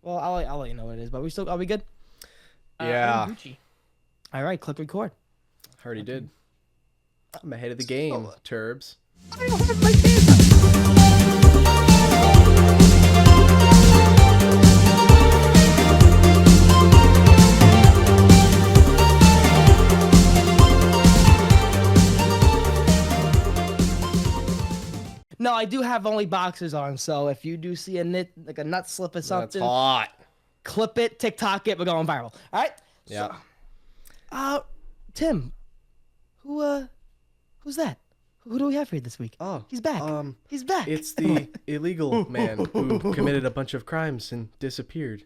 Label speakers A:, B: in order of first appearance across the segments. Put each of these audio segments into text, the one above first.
A: Well, I'll let you know what it is. But are we good?
B: Yeah.
A: All right, click record.
B: I already did. I'm ahead of the game, Turbs.
A: I don't have my pants on. No, I do have only boxers on, so if you do see a nut slip or something,
B: That's hot.
A: clip it, TikTok it, we're going viral. All right?
B: Yeah.
A: So, Tim, who's that? Who do we have here this week?
B: Oh,
A: he's back. He's back.
B: It's the illegal man who committed a bunch of crimes and disappeared.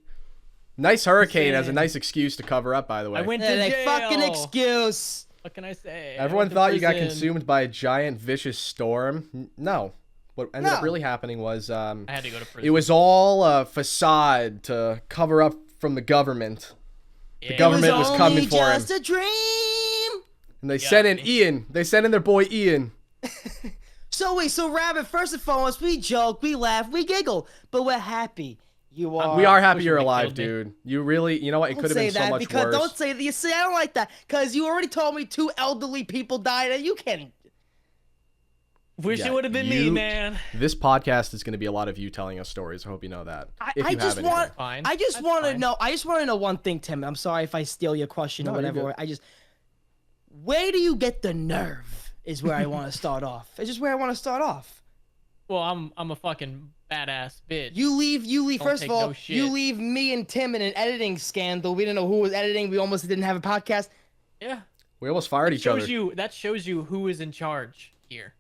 B: Nice hurricane as a nice excuse to cover up, by the way.
C: I went to jail.
A: Fucking excuse.
C: What can I say?
B: Everyone thought you got consumed by a giant, vicious storm. No. What ended up really happening was
C: I had to go to prison.
B: it was all a facade to cover up from the government.
C: Yeah.
B: The government was coming for him.
A: Just a dream.
B: And they sent in Ian. They sent in their boy Ian.
A: So Rabbit, first and foremost, we joke, we laugh, we giggle, but we're happy. You are.
B: We are happy you're
C: they
B: alive,
C: killed me.
B: dude. You really, you know what? It could have been so much worse.
A: Don't say that. You see, I don't like that because you already told me 2 elderly people died, and you can't.
C: Wish
B: Yeah,
C: it would have been me, man.
B: This podcast is going to be a lot of you telling us stories. I hope you know that.
A: I just want to know. I just want to know one thing, Tim. I'm sorry if I steal your question or whatever. Where do you get the nerve? Is where I want to start off. It's just where I want to start off.
C: Well, I'm a fucking badass bitch.
A: You leave. First of all,
C: no shit.
A: you leave me and Tim in an editing scandal. We didn't know who was editing. We almost didn't have a podcast.
C: Yeah.
B: We almost fired each other.
C: That shows you who is in charge here.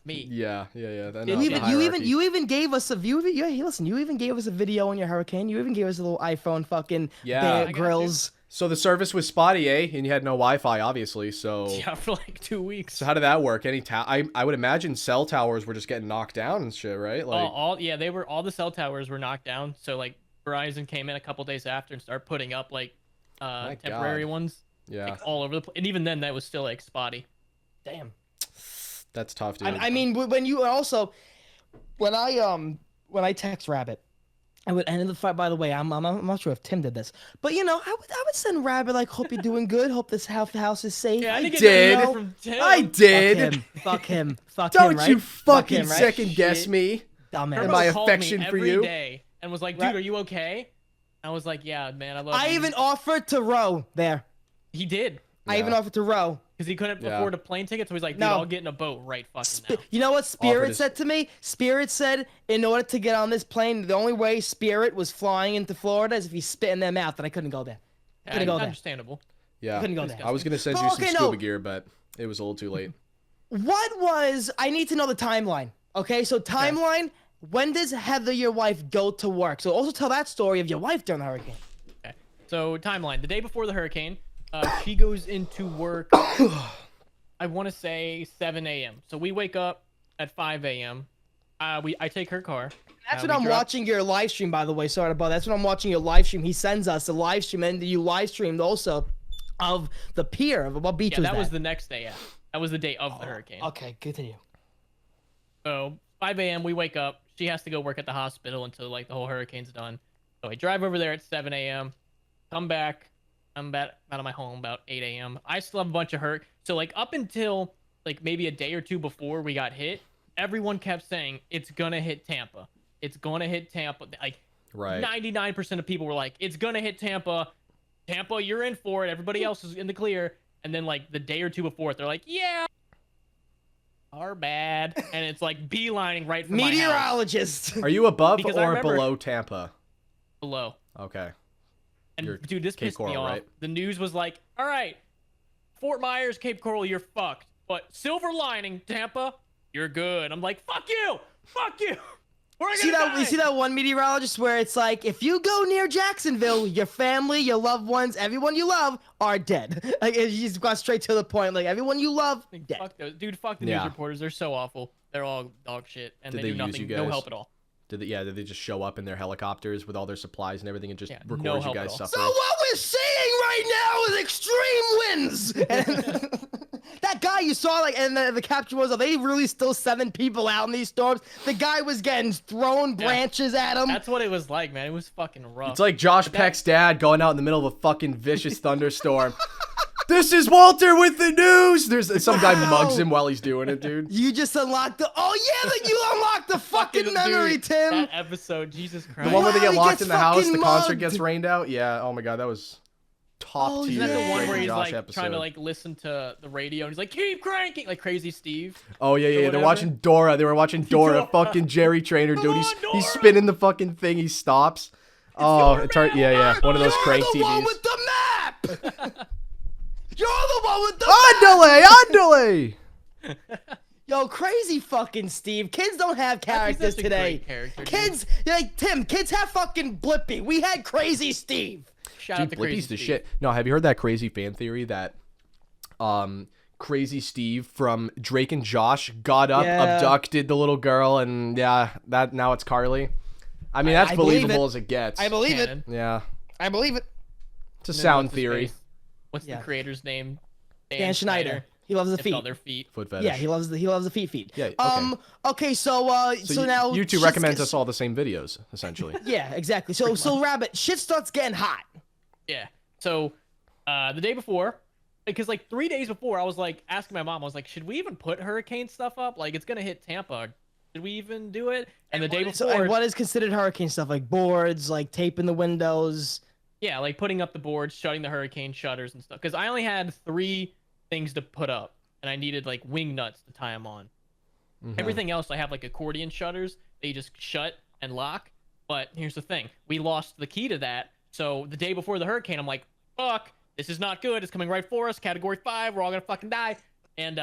C: Me.
B: Yeah.
A: You even gave us a view. Yeah, listen. You even gave us a video on your hurricane. You even gave us a little iPhone fucking Bear Grylls.
B: So the service was spotty, eh? And you had no Wi-Fi, obviously. So
C: Yeah, for like 2 weeks.
B: So how did that work? I would imagine cell towers were just getting knocked down and shit, right? Like
C: all the cell towers were knocked down. So like Verizon came in a couple days after and started putting up like temporary ones.
B: Yeah.
C: Like, all over the place. And even then, that was still like spotty.
A: Damn.
B: That's tough, dude.
A: I mean, when you also, when I text Rabbit, I would end the fight. By the way, I'm not sure if Tim did this, but you know, I would send Rabbit like, hope you're doing good, hope the house is safe.
C: Yeah,
B: I did.
C: I
B: did.
A: Fuck him.
B: Don't
A: right?
B: you fucking
A: him, right?
B: second guess me.
A: Dumbass.
B: And my affection for you.
C: Every day and was like, dude, are you okay? I was like, yeah, man, I love you.
A: I even offered to row there.
C: He did.
A: I even offered to row.
C: Because he couldn't afford a plane ticket, so he's like, dude, I'll get in a boat right fucking now.
A: You know what Spirit said to me? Spirit said, in order to get on this plane, the only way Spirit was flying into Florida is if he spit in their mouth, and I couldn't go there. Couldn't go there.
C: Understandable.
B: Yeah.
A: Couldn't go there.
B: I was going to send you some scuba gear, but it was a little too late.
A: I need to know the timeline. Okay, so timeline, when does Heather, your wife, go to work? So also tell that story of your wife during the hurricane.
C: Okay, so timeline. The day before the hurricane, she goes into work, I want to say 7 a.m. So we wake up at 5 a.m. I take her car.
A: That's what I'm watching your live stream, by the way. Sorry about that. That's what I'm watching your live stream. He sends us a live stream, and you live streamed also of the pier. Of what beach was that?
C: That was the next day, yeah. That was the day of the hurricane.
A: Okay, continue.
C: So 5 a.m. we wake up. She has to go work at the hospital until like the whole hurricane's done. So I drive over there at 7 a.m. Come back. I'm out of my home about 8 a.m. I still have a bunch of hurt. So like up until like maybe a day or two before we got hit, everyone kept saying it's gonna hit Tampa. It's gonna hit Tampa. Like 99% of people were like, it's gonna hit Tampa. Tampa, you're in for it. Everybody else is in the clear. And then like the day or two before, they're like, yeah, are bad. And it's like beelining right from
A: meteorologist.
B: Are you above or below Tampa?
C: Below.
B: Okay.
C: And dude, this pissed me off.
B: Right?
C: The news was like, all right, Fort Myers, Cape Coral, you're fucked. But silver lining, Tampa, you're good. I'm like, fuck you. Fuck you. You
A: see that one meteorologist where it's like, if you go near Jacksonville, your family, your loved ones, everyone you love are dead. Like, he's got straight to the point. Like, everyone you love, dead.
C: Fuck those. Dude, fuck the news reporters. They're so awful. They're all dog shit. And they do nothing. No help at all.
B: Did they just show up in their helicopters with all their supplies and everything and just record you guys suffering?
A: So what we're seeing right now is extreme winds. that guy you saw, like, and the caption was, are they really still sending people out in these storms? The guy was getting thrown branches at him.
C: That's what it was like, man. It was fucking rough.
B: It's like Josh Peck's dad going out in the middle of a fucking vicious thunderstorm. This is Walter with the news. There's some guy mugs him while he's doing it, dude.
A: You just unlocked the. Oh yeah, that you unlocked the fucking memory,
C: dude,
A: Tim.
C: That episode, Jesus Christ.
B: The one where they get
A: He
B: locked
A: gets
B: in the house,
A: fucking
B: the concert
A: mugged.
B: gets rained out. Yeah. Oh my god, that was top tier.
C: Isn't that the one
B: Drake
C: where
B: and
C: he's
B: Josh
C: like
B: episode.
C: trying to like listen to the radio and he's like, keep cranking, like Crazy Steve?
B: Oh yeah, yeah. They're
C: whatever.
B: watching Dora. They were watching Dora. Fucking Jerry Trainer, dude. He's spinning the fucking thing. He stops. Oh, it's hard. Yeah, yeah. One of those crank
A: You're the one
B: TVs.
A: with the map. You're the one with the
B: Andale, andale.
A: Yo, Crazy fucking Steve. Kids don't have characters
C: such a
A: today.
C: great character, dude.
A: Kids, like Tim, kids have fucking Blippi. We had Crazy Steve.
C: Shout out
B: Dude,
C: to Crazy
B: Blippi's the
C: Steve.
B: shit. No, have you heard that crazy fan theory that Crazy Steve from Drake and Josh got up,
A: Yeah.
B: abducted the little girl, and yeah, that now it's Carly. I mean, that's
A: I believe
B: believable
A: it.
B: as it gets.
A: I believe it.
C: Canon.
B: Yeah,
A: I believe it.
B: it's a
C: And then
B: sound
C: what's his
B: theory.
C: face? What's
A: Yeah.
C: the creator's name?
A: Dan Schneider. He loves the
C: They felt
A: feet.
C: their feet.
B: Foot fetish.
A: Yeah, he loves the feet.
B: Yeah, okay.
A: Okay, so
B: So,
A: now
B: YouTube
A: shit's
B: recommends
A: get-
B: us all the same videos, essentially.
A: Yeah, exactly. So Rabbit, shit starts getting hot.
C: Yeah. So, the day before, because like 3 days before, I was like asking my mom, I was like, should we even put hurricane stuff up? Like, it's gonna hit Tampa. Should we even do it? And the day
A: So
C: before,
A: what is considered hurricane stuff? Like boards, like taping the windows.
C: yeah, like putting up the boards, shutting the hurricane shutters and stuff. Because I only had 3 things to put up, and I needed like wing nuts to tie them on.
B: Mhm.
C: Everything else, I have like accordion shutters. They just shut and lock. But here's the thing: we lost the key to that. So the day before the hurricane, I'm like, "Fuck, this is not good. It's coming right for us. Category 5. We're all gonna fucking die." And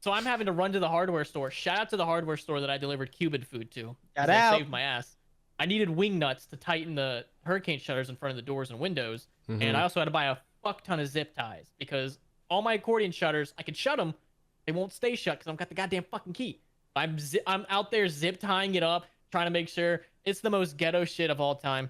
C: so I'm having to run to the hardware store. Shout out to the hardware store that I delivered Cuban food to. 'Cause
A: Shout
C: they
A: out.
C: saved my ass. I needed wing nuts to tighten the hurricane shutters in front of the doors and windows,
B: Mhm.
C: and I also had to buy a fuck ton of zip ties because all my accordion shutters, I can shut them, they won't stay shut because I've got the goddamn fucking key. I'm out there zip tying it up, trying to make sure. It's the most ghetto shit of all time.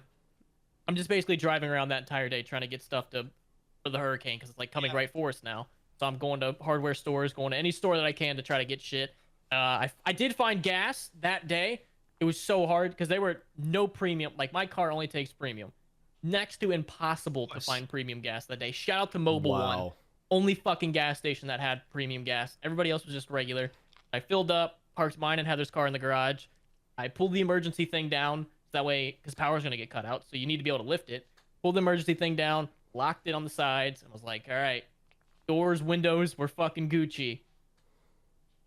C: I'm just basically driving around that entire day trying to get stuff for the hurricane because it's like coming right for us now. So I'm going to hardware stores, going to any store that I can to try to get shit. I did find gas that day. It was so hard because there were no premium. Like my car only takes premium. Next to impossible to find premium gas that day. Shout out to Mobile One.
B: Wow.
C: Only fucking gas station that had premium gas. Everybody else was just regular. I filled up, parked mine and Heather's car in the garage. I pulled the emergency thing down. That way, because power's going to get cut out. So you need to be able to lift it. Pulled the emergency thing down, locked it on the sides, and was like, all right, doors, windows, we're fucking Gucci.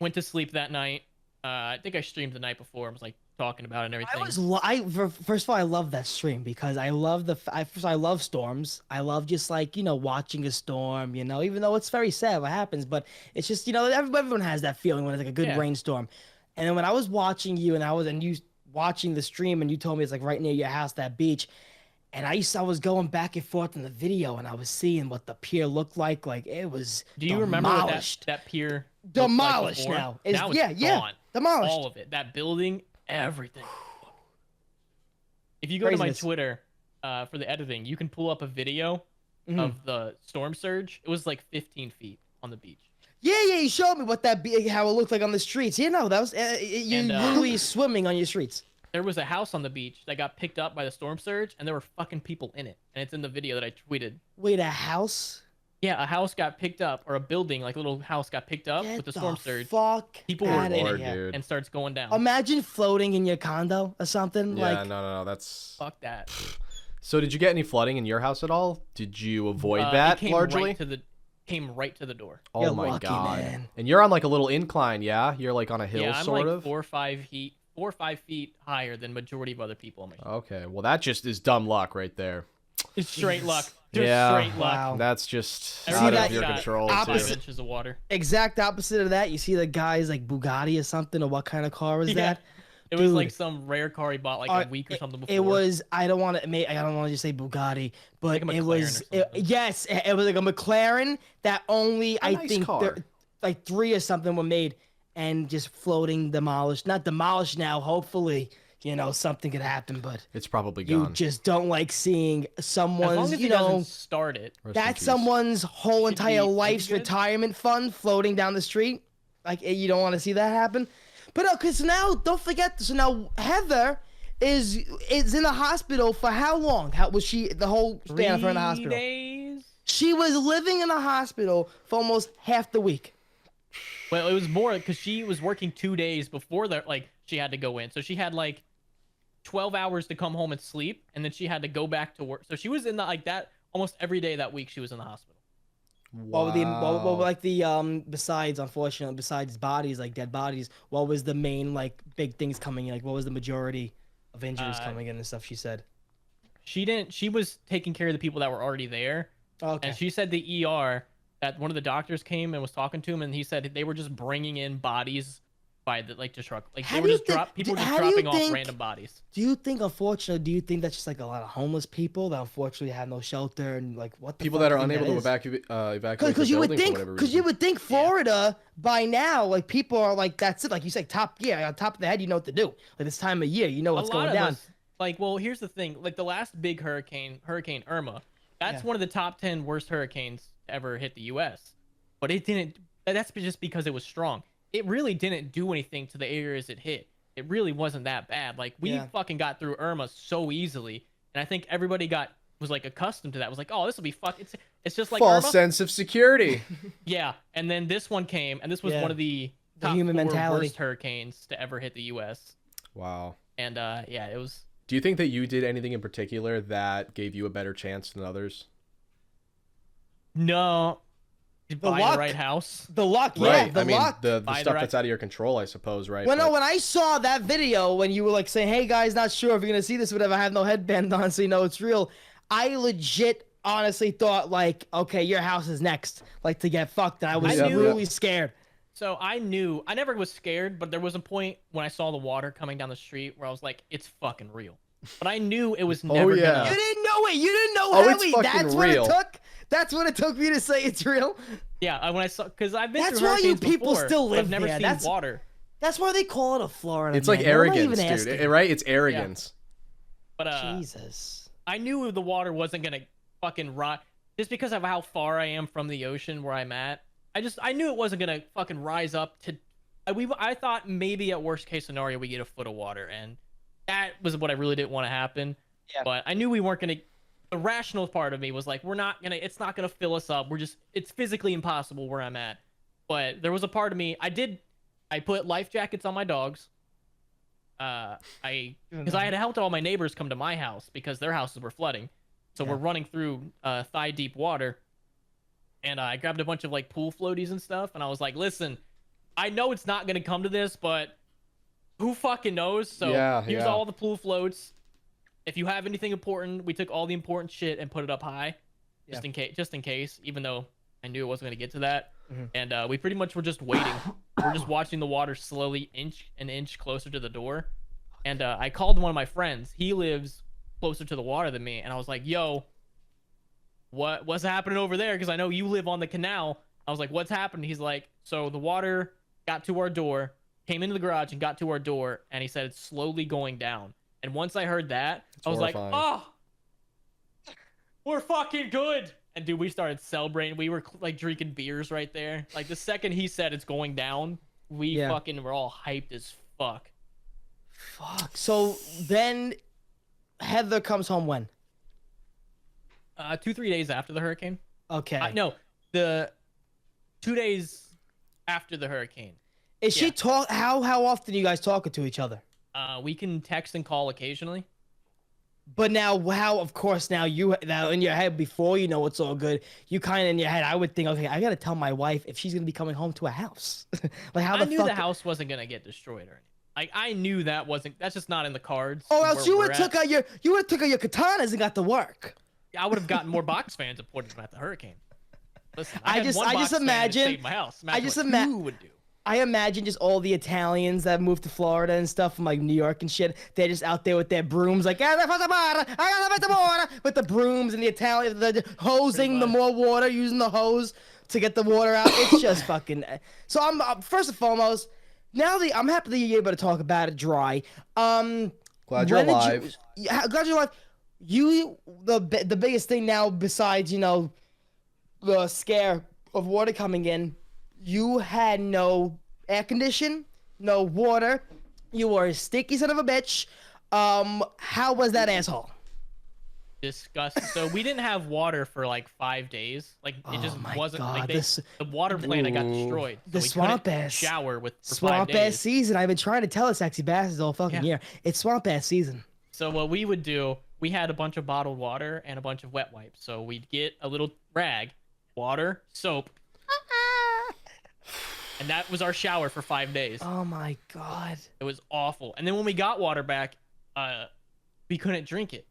C: Went to sleep that night. I think I streamed the night before. I was like talking about it and everything.
A: First of all, I love that stream because I love I love storms. I love just like, watching a storm, even though it's very sad what happens, but it's just, everyone has that feeling when it's like a good rainstorm. And then when I was watching you and you watching the stream and you told me it's like right near your house, that beach, and I was going back and forth in the video and I was seeing what the pier looked like it was
C: Do you remember what
A: demolished.
C: that pier looked
A: Demolished
C: like before?
A: now.
C: Now it's
A: Yeah,
C: gone.
A: demolished.
C: All of it. That building, everything. If you go to my
A: Craziness.
C: Twitter for the editing, you can pull up a video of the storm surge. It was like 15 feet on the beach.
A: Yeah, you showed me how it looked like on the streets. That was you're literally swimming on your streets.
C: There was a house on the beach that got picked up by the storm surge, and there were fucking people in it. And it's in the video that I tweeted.
A: Wait, a house?
C: Yeah, a house got picked up, or a building, like a little house got picked up
A: Get
C: with the storm surge.
A: Fuck
C: People were
A: outta
C: in
B: Lord,
C: it
B: dude.
C: and starts going down.
A: Imagine floating in your condo or something.
B: Yeah,
A: like,
B: no, that's.
C: Fuck that.
B: So, did you get any flooding in your house at all? Did you avoid
C: It
B: that
C: came
B: largely?
C: Came right to the door.
B: Oh
A: You're
B: my
A: lucky,
B: god!
A: man.
B: And you're on like a little incline, yeah? You're like on a hill,
C: Yeah, I'm
B: sort
C: like
B: of.
C: 4 or 5 feet higher than majority of other people on my street.
B: Okay, well that just is dumb luck right there.
C: It's straight
A: Jesus.
C: luck. Just
B: Yeah.
C: straight luck.
A: Wow.
B: That's just
C: Everybody
B: out
A: that
B: of your
C: got
B: control.
A: opposite-
C: 5 inches of water.
A: exact opposite of that. You see the guy's like Bugatti or something, or what kind of car is
C: Yeah.
A: that?
C: It was
A: Dude.
C: like some rare car he bought like a week or something before.
A: It was. I don't want to just say Bugatti, but
C: Like a
A: it
C: McLaren
A: was.
C: or something.
A: Yes, it was like a McLaren that only I
B: nice
A: think
B: car.
A: like 3 or something were made and just floating, demolished. Not demolished now. Hopefully, you know, something could happen, but
B: It's probably
A: you
B: gone.
A: just don't like seeing
C: As long
A: someone's,
C: as
A: you
C: he doesn't
A: know,
C: start it.
B: Rest in
A: that's
B: peace.
A: someone's whole
C: Should
A: entire
C: be
A: life's
C: good.
A: retirement fund floating down the street. Like, you don't want to see that happen. But no, because now, don't forget, so now Heather is in the hospital for how long? How was she, the whole span of her in the
C: 3
A: hospital?
C: days.
A: She was living in the hospital for almost half the week.
C: Well, it was more because she was working 2 days before that. Like she had to go in, so she had like 12 hours to come home and sleep, and then she had to go back to work. So she was in the like that almost every day that week. She was in the hospital.
A: What were the what were like the besides, unfortunately, besides bodies, like dead bodies, what was the main like big things coming in? Like what was the majority of injuries coming in and stuff, she said?
C: She didn't. She was taking care of the people that were already there.
A: Okay.
C: And she said the ER that one of the doctors came and was talking to him, and he said they were just bringing in bodies by the like the truck. Like
A: How
C: they
A: do
C: were
A: you
C: just
A: think-
C: people were just
A: how do you
C: dropping off
A: think-
C: random bodies.
A: Do you think, unfortunately, do you think that's just like a lot of homeless people that unfortunately have no shelter and like what the
B: People
A: fuck
B: that are
A: do you think
B: unable to
A: that is?
B: evacuate
A: Because
B: the
A: you would
B: building for
A: think,
B: whatever
A: because you
B: reason.
A: would think Florida by now, like people are like that's it, like you say, top on top of the head, you know what to do. Like this time of year, you know what's
C: A lot
A: going
C: of
A: down.
C: us, like, well, here's the thing. Like the last big hurricane, Hurricane Irma, that's
A: Yeah.
C: one of the top 10 worst hurricanes to ever hit the U.S. But it didn't. That's just because it was strong. It really didn't do anything to the areas it hit. It really wasn't that bad. Like we
A: Yeah.
C: fucking got through Irma so easily, and I think everybody was like accustomed to that. Was like, oh, this will be fuck. It's just like
B: False
C: Irma.
B: sense of security.
C: Yeah, and then this one came, and this was
A: Yeah.
C: one of the
A: The
C: top
A: human
C: 4
A: mentality.
C: worst hurricanes to ever hit the U.S.
B: Wow.
C: And yeah, it was.
B: Do you think that you did anything in particular that gave you a better chance than others?
C: No. Buy
A: luck.
C: the right house.
A: The luck, yeah,
B: Right.
A: the
B: I mean,
A: luck.
B: the
C: Buy the
B: stuff
C: right-
B: that's out of your control, I suppose, right?
A: Well, no,
B: But-
A: when I saw that video when you were like saying, "Hey guys, not sure if you're gonna see this, or whatever," I have no headband on, so you know it's real. I legit, honestly thought like, okay, your house is next, like to get fucked. And I was
C: I knew-
A: really scared.
C: So I knew, I never was scared, but there was a point when I saw the water coming down the street where I was like, it's fucking real. But I knew it was never
B: yeah.
C: gonna.
A: You didn't know it. You didn't know
B: Oh,
A: how
B: it's
A: we.
B: fucking
A: That's
B: real.
A: what it took. That's what it took me to say it's real.
C: Yeah, when I saw, because I've been
A: That's
C: through
A: why you
C: hurricanes
A: people
C: before,
A: still
C: but I've
A: live
C: never
A: here.
C: seen
A: That's-
C: water.
A: That's why they call it a Florida.
B: It's like
A: man. What am I
B: arrogance,
A: even
B: dude.
A: asking?
B: Right? It's arrogance.
C: But
A: Jesus.
C: I knew the water wasn't gonna fucking rot just because of how far I am from the ocean where I'm at. I knew it wasn't gonna fucking rise up to. I thought maybe at worst case scenario we get a foot of water, and that was what I really didn't want to happen.
A: Yeah.
C: But I knew we weren't gonna. The rational part of me was like, it's not gonna fill us up. It's physically impossible where I'm at. But there was a part of me. I put life jackets on my dogs. Because I had helped all my neighbors come to my house because their houses were flooding. So we're running through thigh deep water. And I grabbed a bunch of like pool floaties and stuff. And I was like, listen, I know it's not going to come to this, but who fucking knows? So here's
B: yeah.
C: all the pool floats. If you have anything important, we took all the important shit and put it up high just in case, even though I knew it wasn't going to get to that. And we pretty much were just waiting. We're just watching the water slowly inch an inch closer to the door. And I called one of my friends. He lives closer to the water than me. And I was like, yo, what's happening over there? Because I know you live on the canal. I was like, what's happening? He's like, so the water got to our door, came into the garage and got to our door. And he said it's slowly going down. And once I heard that, I was
B: horrifying.
C: like, oh, we're fucking good. And dude, we started celebrating. We were like drinking beers right there. Like the second he said it's going down, we fucking were all hyped as fuck.
A: Fuck. So then Heather comes home when?
C: 2-3 days after the hurricane.
A: Okay.
C: No, the 2 days after the hurricane.
A: Is she talk? How often are you guys talking to each other?
C: We can text and call occasionally.
A: But now, how? Of course, now in your head before you know it's all good, you kind of in your head. I would think, okay, I gotta tell my wife if she's gonna be coming home to a house. Like how
C: I
A: the
C: knew
A: fuck?
C: the house wasn't gonna get destroyed or anything. Like I knew that's just not in the cards.
A: Oh,
C: where
A: else you
C: we're
A: would have took
C: at.
A: out your katanas and got to work.
C: I would have gotten more box fans and put them at the hurricane. Listen,
A: I
C: had
A: just
C: one box fan that
A: imagine-
C: saved my house. Imagine
A: just
C: what
A: ima-
C: you would do.
A: I imagine just all the Italians that moved to Florida and stuff from like New York and shit. They're just out there with their brooms, like with the brooms and the Italian, the hosing the more water, using the hose to get the water out. It's just fucking. So I'm first and foremost, I'm happy that you're able to talk about it dry.
B: Glad you're alive.
A: Yeah, glad you're alive. The biggest thing now, besides the scare of water coming in, you had no air condition, no water. You were a sticky son of a bitch. How was that asshole?
C: Disgusting. So we didn't have water for like 5 days. Like it just wasn't like the water plant got destroyed. So
A: the swamp ass
C: shower with for
A: swamp
C: 5 days.
A: ass season. I've been trying to tell the sexy bastards all fucking year. It's swamp ass season.
C: So what we would do, we had a bunch of bottled water and a bunch of wet wipes. So we'd get a little rag, water, soap, and that was our shower for 5 days.
A: Oh my god.
C: It was awful. And then when we got water back, we couldn't drink it.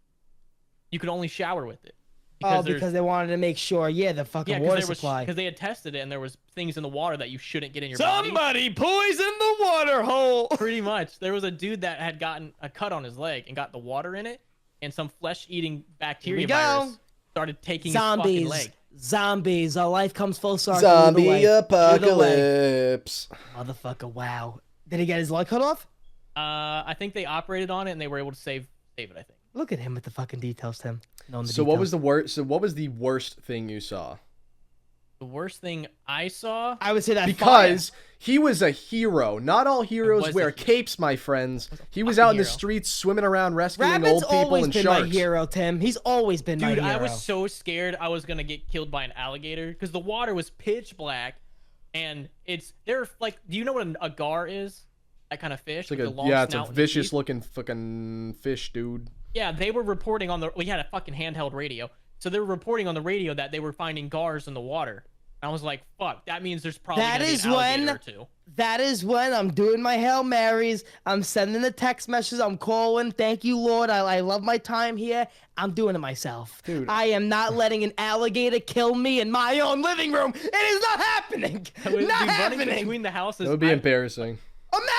C: You could only shower with it.
A: Because they wanted to make sure, the fucking water supply.
C: Because they had tested it, and there was things in the water that you shouldn't get in your
A: body. Somebody poisoned the water hole!
C: Pretty much. There was a dude that had gotten a cut on his leg and got the water in it, and some flesh-eating bacteria virus started taking his fucking leg.
A: Zombies. Our life comes full circle.
B: Zombie apocalypse.
A: Motherfucker, wow. Did he get his leg cut off?
C: I think they operated on it, and they were able to save it, I think.
A: Look at him with the fucking details, Tim.
B: What was the worst? So what was the worst thing you saw?
C: The worst thing I saw?
A: I would say that
B: because he was a hero. Not all heroes wear capes, my friends. He was out in the streets swimming around rescuing old people and sharks.
A: Rabbit's always been my hero, Tim. He's always been my hero.
C: Dude, I was so scared I was gonna get killed by an alligator because the water was pitch black, and they're like, do you know what a gar is? That kind of fish.
B: It's like it's a vicious looking fucking fish, dude.
C: Yeah, they were reporting we had a fucking handheld radio. So they were reporting on the radio that they were finding gars in the water. And I was like, fuck, that means there's probably gonna be an alligator or two.
A: That is when I'm doing my Hail Marys. I'm sending the text messages. I'm calling. Thank you, Lord. I love my time here. I'm doing it myself. Dude. I am not letting an alligator kill me in my own living room. It is not happening. Not happening.
C: Between the houses.
B: That would be embarrassing.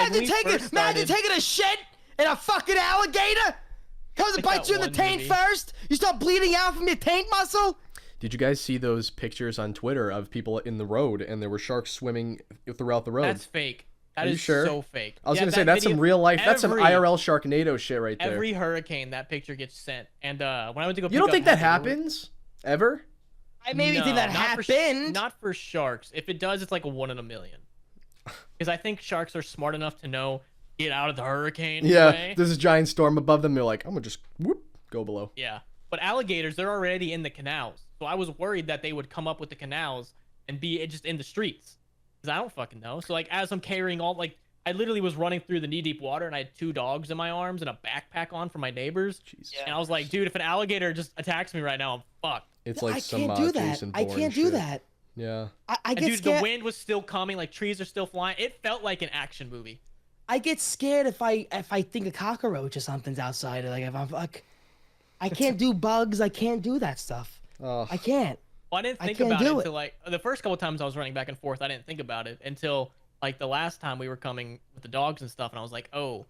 A: Imagine taking a shit in a fucking alligator. Comes and bites you in the taint first. You start bleeding out from your taint muscle.
B: Did you guys see those pictures on Twitter of people in the road and there were sharks swimming throughout the road?
C: That's fake. That is so fake.
B: I was gonna say that's some real life. That's some IRL Sharknado shit right there.
C: Every hurricane that picture gets sent, and when I went to go,
B: you don't think that happens ever?
A: I maybe think that happened.
C: Not for sharks. If it does, it's like a 1 in a million. Because I think sharks are smart enough to know. Get out of the hurricane.
B: Yeah, there's a giant storm above them. They're like, I'm gonna just go below.
C: Yeah, but alligators, they're already in the canals. So I was worried that they would come up with the canals and be just in the streets. Because I don't fucking know. So like, as I'm carrying I literally was running through the knee-deep water and I had 2 dogs in my arms and a backpack on for my neighbors. Jesus. And I was like, dude, if an alligator just attacks me right now, I'm fucked.
B: It's like some Jason Bourne
A: I can't do that.
B: Yeah.
A: I get scared.
C: The wind was still coming. Like, trees are still flying. It felt like an action movie.
A: I get scared if I think a cockroach or something's outside. Like if I'm I can't do bugs. I can't do that stuff. I can't.
C: Well, I didn't think about it until like the first couple times I was running back and forth. I didn't think about it until like the last time we were coming with the dogs and stuff, and I was like, oh,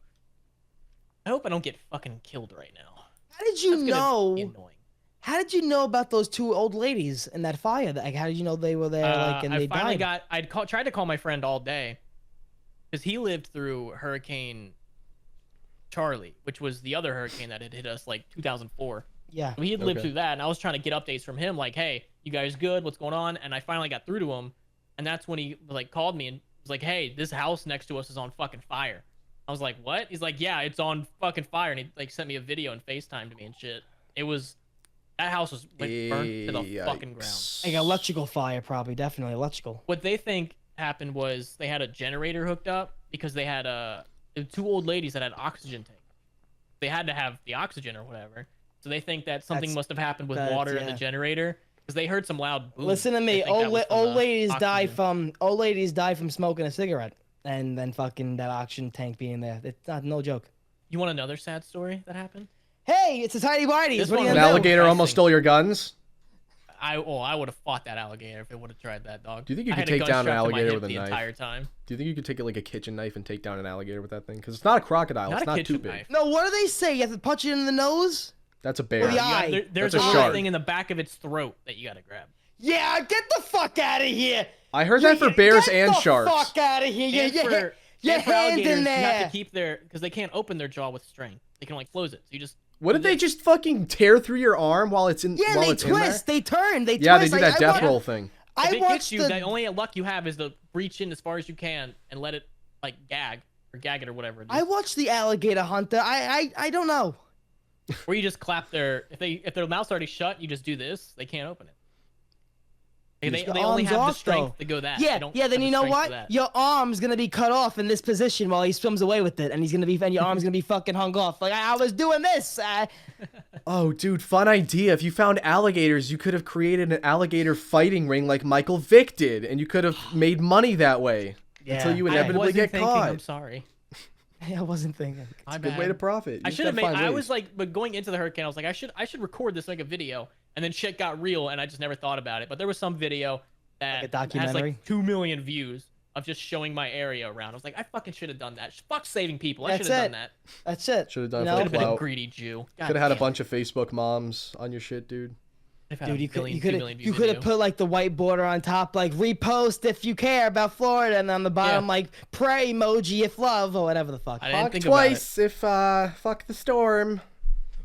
C: I hope I don't get fucking killed right now.
A: How did you know? How did you know about those 2 old ladies in that fire? Like, how did you know they were there? And they died.
C: I'd tried to call my friend all day. Because he lived through Hurricane Charlie, which was the other hurricane that had hit us like 2004.
A: Yeah.
C: So he had lived through that, and I was trying to get updates from him, like, hey, you guys good? What's going on? And I finally got through to him, and that's when he like called me and was like, hey, this house next to us is on fucking fire. I was like, what? He's like, yeah, it's on fucking fire, and he like sent me a video and FaceTimed me and shit. That house was burnt to the fucking ground.
A: Like electrical fire, probably, definitely electrical.
C: What they think happened was they had a generator hooked up because they had 2 old ladies that had oxygen tanks. They had to have the oxygen or whatever. So they think that something must have happened with water in the generator because they heard some loud boom.
A: Listen to me, old ladies die from smoking a cigarette and then fucking that oxygen tank being there. It's not no joke.
C: You want another sad story that happened?
A: Hey, it's a Tighty Whities. What are you
B: An alligator almost stole your guns?
C: I would have fought that alligator if it would have tried that, dog.
B: Do you think you could take down an alligator with a knife?
C: Entire time.
B: Do you think you could take it like a kitchen knife and take down an alligator with that thing? Because it's not a crocodile. It's not too big.
A: No, what do they say? You have to punch it in the nose?
B: That's a bear.
C: There's a
B: shark
C: thing in the back of its throat that you gotta grab.
A: Yeah, get the fuck out of here.
B: I heard that for bears and sharks.
A: Get the fuck out of here. Your hand in there.
C: You have to keep because they can't open their jaw with strength. they can only close it. So you just
B: What did they just fucking tear through your arm while it's in?
A: Yeah,
B: while
A: they
B: it's in there?
A: twist, they turn, they
B: Yeah,
A: twist.
B: they do that death roll thing.
C: If
A: I
C: it
A: watched
C: gets you, the only luck you have is to reach in as far as you can and let it like gag it or whatever.
A: I watched the alligator hunter. I don't know.
C: Or you just clap their if their mouth's already shut, you just do this. They can't open it. They only
A: arms
C: have the
A: off,
C: strength
A: though.
C: to go that.
A: Yeah,
C: They don't
A: yeah. Then
C: have
A: you
C: the
A: know
C: strength for
A: what?
C: that.
A: Your arm's gonna be cut off in this position while he swims away with it, and and your arm's gonna be fucking hung off. Like I was doing this.
B: Oh, dude, fun idea. If you found alligators, you could have created an alligator fighting ring like Michael Vick did, and you could have made money that way until you
C: I
B: inevitably
C: wasn't
B: get
C: thinking,
B: caught.
C: I'm sorry.
A: I wasn't thinking.
C: My
B: Good
C: bad.
B: way to profit.
C: I
B: You
C: should have
B: gotta
C: made.
B: find
C: I
B: ways.
C: was like, but going into the hurricane, I was like, I should record this like a video, and then shit got real, and I just never thought about it. But there was some video that
A: Like a documentary?
C: has like 2 million views of just showing my area around. I was like, I fucking should have done that. Fuck saving people. I should
A: That's
C: have
A: it.
C: done that.
A: That's it.
B: Should have done
A: You
B: it
A: know?
B: for
C: Could
B: the
C: have been a
B: clout.
C: greedy Jew. God
B: Could have had a
C: damn.
B: bunch of Facebook moms on your shit, dude.
C: I've had
A: Dude,
C: a
A: you could
C: billion,
A: you
C: 2
A: could
C: million views
A: you
C: of
A: could have put like the white border on top, like repost if you care about Florida, and on the bottom
C: Yeah.
A: like pray emoji if love or whatever the fuck.
C: I didn't
B: Fuck
C: think
B: twice if fuck the storm.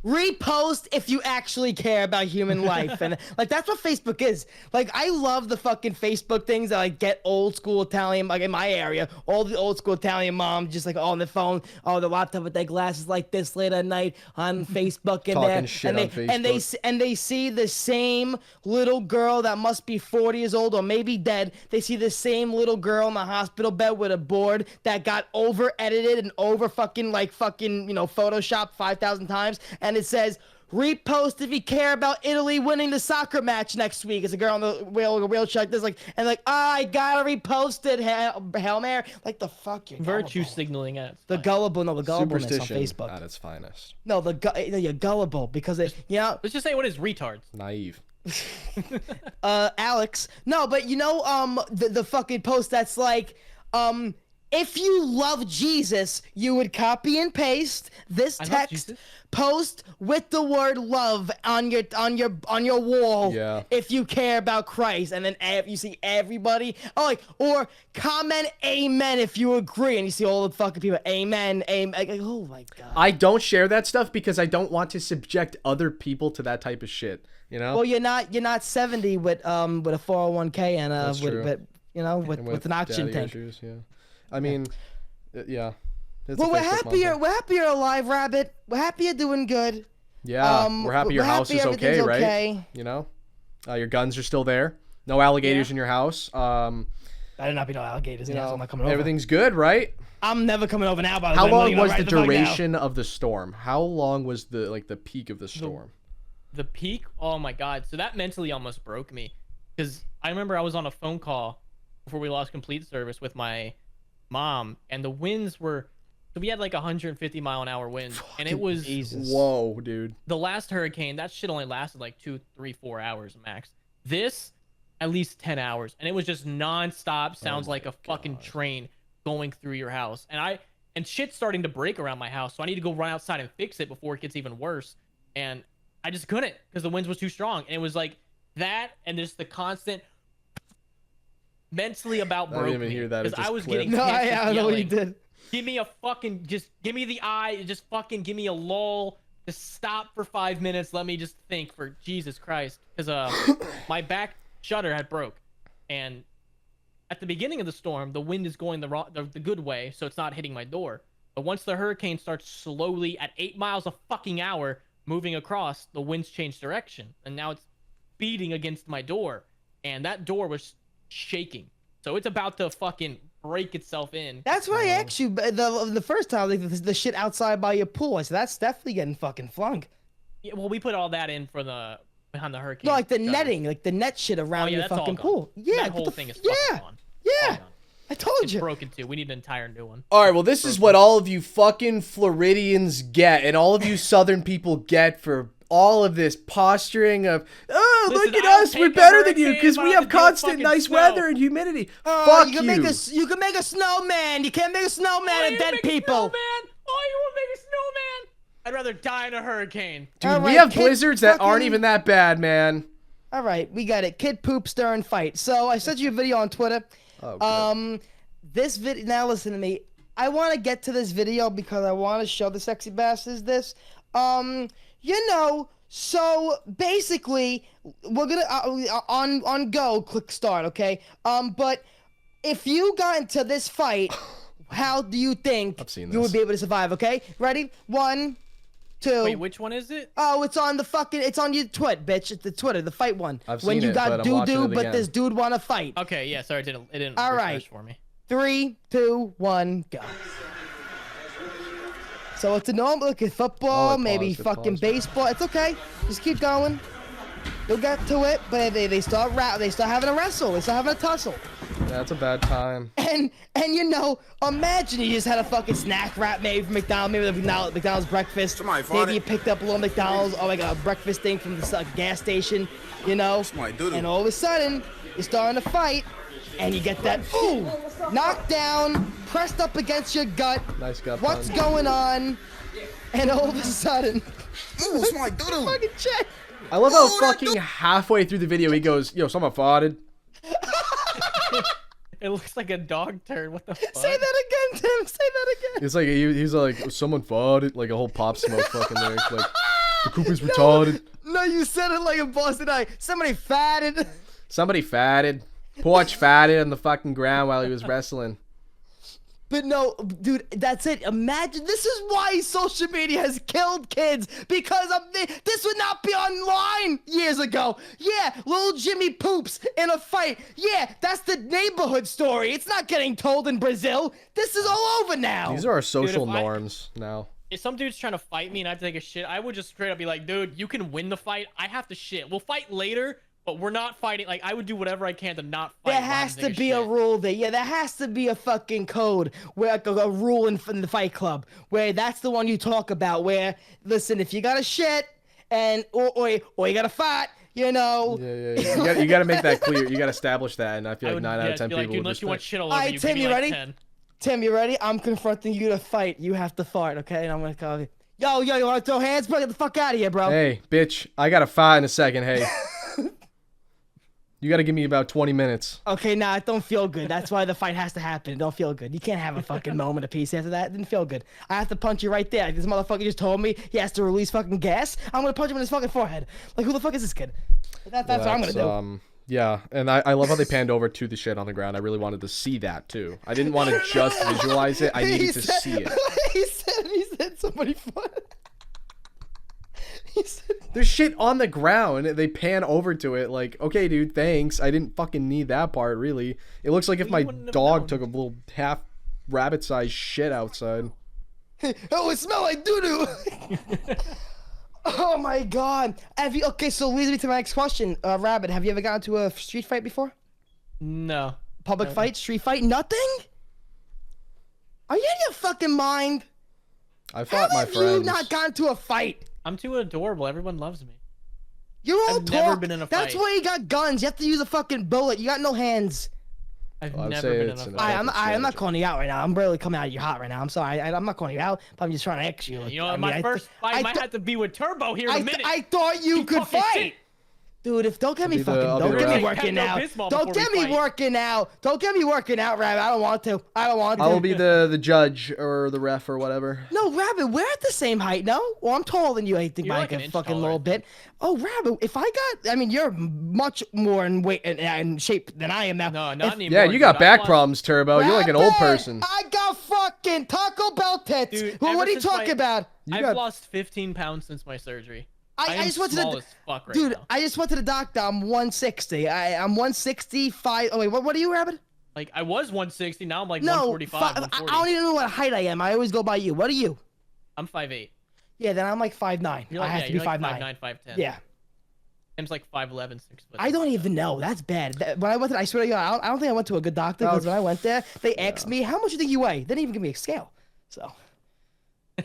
A: Repost if you actually care about human life, and like that's what Facebook is. Like I love the fucking Facebook things that like get old school Italian, like in my area, all the old school Italian moms just like on the phone, the laptop with their glasses like this late at night on Facebook and
B: Talking
A: there,
B: shit
A: and they
B: on Facebook.
A: and they see the same little girl that must be 40 years old or maybe dead. They see the same little girl in the hospital bed with a board that got over edited and over fucking photoshopped 5,000 times, and it says repost if you care about Italy winning the soccer match next week. It's a girl on the wheelchair like this, like, and like, I gotta repost it. Hail Mary. Like the fuck, you're
C: Virtue
A: gullible.
C: signaling at
A: The gullible, the gullibleness on
B: Superstition
A: Facebook.
B: at its finest.
A: No, you're gullible because
C: Let's just say what is retards.
B: Naive.
A: Alex. No, but the fucking post that's like, if you love Jesus, you would copy and paste this
C: I love
A: text,
C: Jesus.
A: post with the word love on your wall.
B: Yeah.
A: If you care about Christ, and then you see everybody, or comment amen if you agree, and you see all the fucking people, amen, amen. Like, oh my god.
B: I don't share that stuff because I don't want to subject other people to that type of shit. You know?
A: Well, you're not 70 with a 401k and
B: That's true.
A: with an oxygen
B: daddy
A: tank.
B: issues, yeah. I mean, yeah. It's
A: Well,
B: a
A: we're
B: Facebook mom
A: happier.
B: thing.
A: We're happier alive, Rabbit. We're happy you're doing good.
B: Yeah, we're happy your house is okay,
A: everything's
B: right?
A: okay.
B: You know, your guns are still there. No alligators in your house.
A: Better not be no alligators in the house. I'm not coming over.
B: Everything's good, right?
A: I'm never coming over now. By the
B: How
A: way,
B: long
A: I'm
B: was
A: right
B: the
A: fuck now.
B: duration of the storm? How long was the peak of the storm?
C: The peak, oh my god. So that mentally almost broke me, because I remember I was on a phone call before we lost complete service with my mom, and the winds were, so we had like 150 mile an hour winds, and it was
A: Jesus.
B: Whoa, dude.
C: the last hurricane. That shit only lasted like 2, 3, 4 hours max. This at least 10 hours, and it was just nonstop. Sounds like a fucking train going through your house, and shit's starting to break around my house, so I need to go run outside and fix it before it gets even worse. And I just couldn't, because the winds was too strong, and it was like that, and just the constant mentally about
B: I
C: broke
B: didn't even
C: me,
B: hear that. It
C: because
B: just
C: I was
B: clipped.
C: getting
A: No,
C: pissed
A: I
C: with
A: know what you
C: yelling.
A: did.
C: Give me a fucking, just give me the eye, just fucking give me a lull, just stop for 5 minutes, let me just think for Jesus Christ, because my back shutter had broke, and at the beginning of the storm, the wind is going the good way, so it's not hitting my door. But once the hurricane starts slowly at 8 miles a fucking hour moving across, the winds change direction, and now it's beating against my door, and that door was shaking, so it's about to fucking break itself in.
A: That's why I asked you the first time, like the shit outside by your pool. I said that's definitely getting fucking flung.
C: Yeah, well, we put all that in for the behind the hurricane.
A: No, like the
C: shutter.
A: netting, like the net shit around your
C: that's all
A: fucking
C: gone.
A: pool. Yeah,
C: that whole
A: what the
C: thing is
A: yeah,
C: fucking gone.
A: yeah.
C: All gone.
A: I told
C: It's
A: you.
C: broken too. We need an entire new one.
B: All right, well, this is what all of you fucking Floridians get, and all of you Southern people get for all of this posturing of, oh,
C: Listen,
B: look at
C: I'll
B: us, we're
C: take a
B: better than you
C: hurricane
B: because
C: if I
B: we
C: have
B: have
C: to deal with
B: constant
C: fucking
B: nice
C: snow.
B: weather and humidity. Fuck you.
A: You can make a snowman. You can't make a snowman of dead people.
C: Snowman? Oh, you want to make a snowman? I'd rather die in a hurricane.
B: Dude,
A: All
B: we
A: right,
B: have
A: kid,
B: blizzards that aren't
A: fucking-
B: even that bad, man.
A: All right, we got it. Kid poop stir and fight. So I sent you a video on Twitter.
B: Oh, good.
A: This video. Now listen to me. I want to get to this video because I want to show the sexy bastards this. You know, so basically, we're gonna on go click start, okay? But if you got into this fight, how do you think you would be able to survive? Okay, ready? 1, 2.
C: Wait, which one is it?
A: Oh, it's on your Twit, bitch. It's the Twitter, the fight one.
B: I've
A: when
B: seen
A: you
B: it,
A: got
B: but I'm watching it
A: but
B: again.
A: this dude want to fight.
C: Okay, yeah, sorry, it didn't
A: All
C: refresh
A: right.
C: for me.
A: 3, 2, 1, go. So it's a normal, look at football, maybe fucking baseball. It's okay. Just keep going. You'll get to it, but they start having a wrestle. They start having a tussle.
B: Yeah, it's a bad time.
A: And you know, imagine you just had a fucking snack wrap maybe from McDonald's, maybe the McDonald's breakfast. Maybe you picked up a little McDonald's or like a breakfast thing from the gas station, you know. And all of a sudden, you're starting to fight, and you get that knocked down, pressed up against your gut.
B: Nice gut.
A: What's going on? And all of a sudden,
D: it's my doodle.
A: fucking check.
B: I love how fucking halfway through the video he goes, "Yo, someone farted."
C: It looks like a dog turd. What the fuck?
A: Say that again, Tim. Say that again.
B: It's like he's like, "Someone farted," like a whole Pop Smoke fucking lyric, like the coop is retarded.
A: No, you said it like a Boston eye. Somebody fatted.
B: Somebody fatted. Porch fatted on the fucking ground while he was wrestling.
A: But no, dude, that's it. Imagine, this is why social media has killed kids, because of this would not be online years ago. Yeah, little Jimmy poops in a fight. Yeah, that's the neighborhood story. It's not getting told in Brazil. This is all over now.
B: These are our social
C: Dude,
B: norms now.
C: If some dude's trying to fight me and I have to take a shit, I would just straight up be like, dude, you can win the fight. I have to shit. We'll fight later, but we're not fighting. Like, I would do whatever I can to not fight.
A: There has to be a rule there. Yeah, there has to be a fucking code where like a rule in the Fight Club where that's the one you talk about. Where listen, if you got to shit and or you got to fight, you know.
B: Yeah. You got to make that clear. You got to establish that, and I feel like 9 out of 10 people would
C: unless you want
B: respect.
C: shit all
A: All
C: over
A: right,
C: you.
A: Tim,
C: give me
A: you
C: like
A: ready?
C: 10.
A: Tim, you ready? I'm confronting you to fight. You have to fart, okay? And I'm gonna call you. Yo, you want to throw hands, bro? Get the fuck out of here, bro.
B: Hey, bitch, I got to fight in a second. Hey. You got to give me about 20 minutes.
A: Okay, nah, it don't feel good. That's why the fight has to happen. It don't feel good. You can't have a fucking moment of peace after that. It didn't feel good. I have to punch you right there. This motherfucker just told me he has to release fucking gas. I'm gonna punch him in his fucking forehead. Like, who the fuck is this kid? That's what I'm gonna do.
B: Yeah, and I love how they panned over to the shit on the ground. I really wanted to see that, too. I didn't want to just visualize it. I needed to see it.
A: He said somebody farted. He said...
B: There's shit on the ground. They pan over to it like, okay, dude, thanks. I didn't fucking need that part, really. It looks like if my dog took a little half rabbit-sized shit outside.
A: Oh, it smelled like doo-doo. Oh my god. Okay, so leads me to my next question. Rabbit, have you ever gotten to a street fight before?
C: No.
A: Public fight? Street fight? Nothing? Are you in your fucking mind?
B: I fought my friends.
A: How have you not gotten to a fight?
C: I'm too adorable. Everyone loves me.
A: You're all
C: I've never been in a fight.
A: That's why you got guns. You have to use a fucking bullet. You got no hands.
C: I've
B: Well, I'd
C: never
B: say
C: been in
B: it's
C: a
B: an
C: fight.
A: I'm not calling you out right now. I'm barely coming out of you hot right now. I'm sorry. I'm not calling you out, but I'm just trying to ask you.
C: You know, my first fight might have to be with Turbo here in a minute.
A: I thought you could
C: talking
A: fight.
C: shit.
A: Dude, don't get me
B: I'll
A: don't
B: be
A: get
B: the
A: me
B: ref.
A: working out.
C: Pepto-Bismol
A: Don't
C: before
A: get
C: we
A: me
C: fight.
A: working out. Don't get me working out, Rabbit. I don't want to.
B: I will be the judge or the ref or whatever.
A: No, Rabbit, we're at the same height, no? Well, I'm taller than you, I think,
C: You're
A: by
C: like
A: like
C: an
A: a
C: inch
A: fucking
C: taller,
A: little
C: I think.
A: bit. Oh, Rabbit, I mean, you're much more in weight and shape than I am now.
C: No, not anymore.
B: Yeah, you got
C: dude.
B: back
C: I lost-
B: problems, Turbo. You're like an old
A: Rabbit,
B: person.
A: I got fucking Taco Bell tits.
C: Dude,
A: Well,
C: ever
A: what are you
C: since my-
A: talking about?
C: I've lost 15 pounds since my surgery.
A: I
C: am
A: just went to the
C: small as fuck right
A: dude.
C: now.
A: I just went to the doctor. I'm 160. I'm 165. Oh wait, what are you, Rabbit?
C: Like, I was 160, now I'm like
A: No,
C: 145,
A: I
C: 140.
A: don't even know what height I am. I always go by you. What are you?
C: I'm 5'8".
A: Yeah, then I'm like 5'9".
C: You're like,
A: I have to be
C: you're like
A: 5'9".
C: 5'9", 5'10".
A: Yeah.
C: Tim's like 5'11", 6 foot.
A: I don't even know. That's bad. When I went to, I swear to God, I don't think I went to a good doctor because when I went there, they asked me, how much you think you weigh? They didn't even give me a scale. So.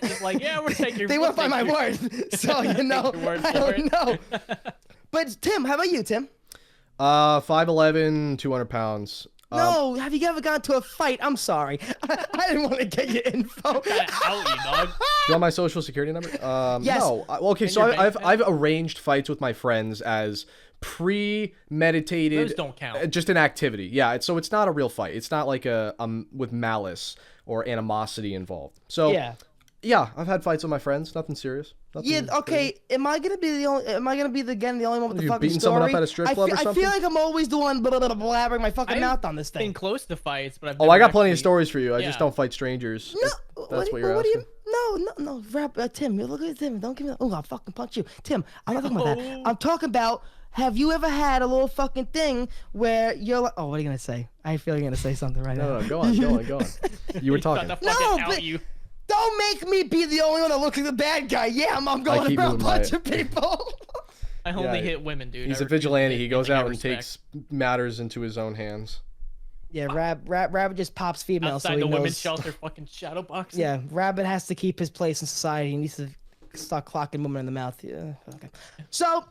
C: Just like, yeah, we're taking.
A: They went by my word. So, you know, I don't know. But Tim, how about you, Tim?
B: 5'11", 200 pounds.
A: No, have you ever gone to a fight? I'm sorry. I didn't want to get your info.
C: Out you, dog.
B: Do you want my social security number?
A: Yes.
B: No. Okay,
C: And
B: so
C: your bank
B: I've arranged fights with my friends as premeditated.
C: Those don't count.
B: Just an activity. Yeah. So it's not a real fight. It's not like a with malice or animosity involved. So yeah, I've had fights with my friends. Nothing serious. Nothing
A: okay.
B: crazy.
A: Am I gonna be the only? Am I gonna be the only one with the
B: You
A: fucking
B: beating
A: story?
B: someone up at a strip club or
A: I
B: something?
A: feel like I'm always the one blabbering my fucking mouth on this
C: Been
A: thing.
C: close to fights, but I've
B: Oh,
C: never
B: I got plenty of
C: actually-
B: stories for you. I just
C: Yeah.
B: don't fight strangers.
A: No,
B: That's what you're
A: what do
B: asking.
A: you? No. Tim, look at Tim. Don't give me. Oh, I'll fucking punch you, Tim. I'm not talking about that. I'm talking about. Have you ever had a little fucking thing where you're like, oh, what are you gonna say? I feel you're gonna say something right now.
B: No, go on. You were talking.
C: Got the fucking
A: No,
C: out
A: but-
C: you.
A: Don't make me be the only one that looks like the bad guy. Yeah, I'm going
B: keep
A: around
B: moving my-
A: punching people.
C: I only
B: Yeah,
C: hit women, dude.
B: He's
C: I
B: a
C: refuse
B: vigilante.
C: to
B: He
C: get
B: goes
C: any
B: out and
C: respect.
B: takes matters into his own hands.
A: Yeah, Rabbit just pops female, so
C: Outside
A: he
C: the
A: knows.
C: women's shelter, fucking shadow boxing.
A: Yeah, Rabbit has to keep his place in society. He needs to start clocking women in the mouth. Yeah, okay. So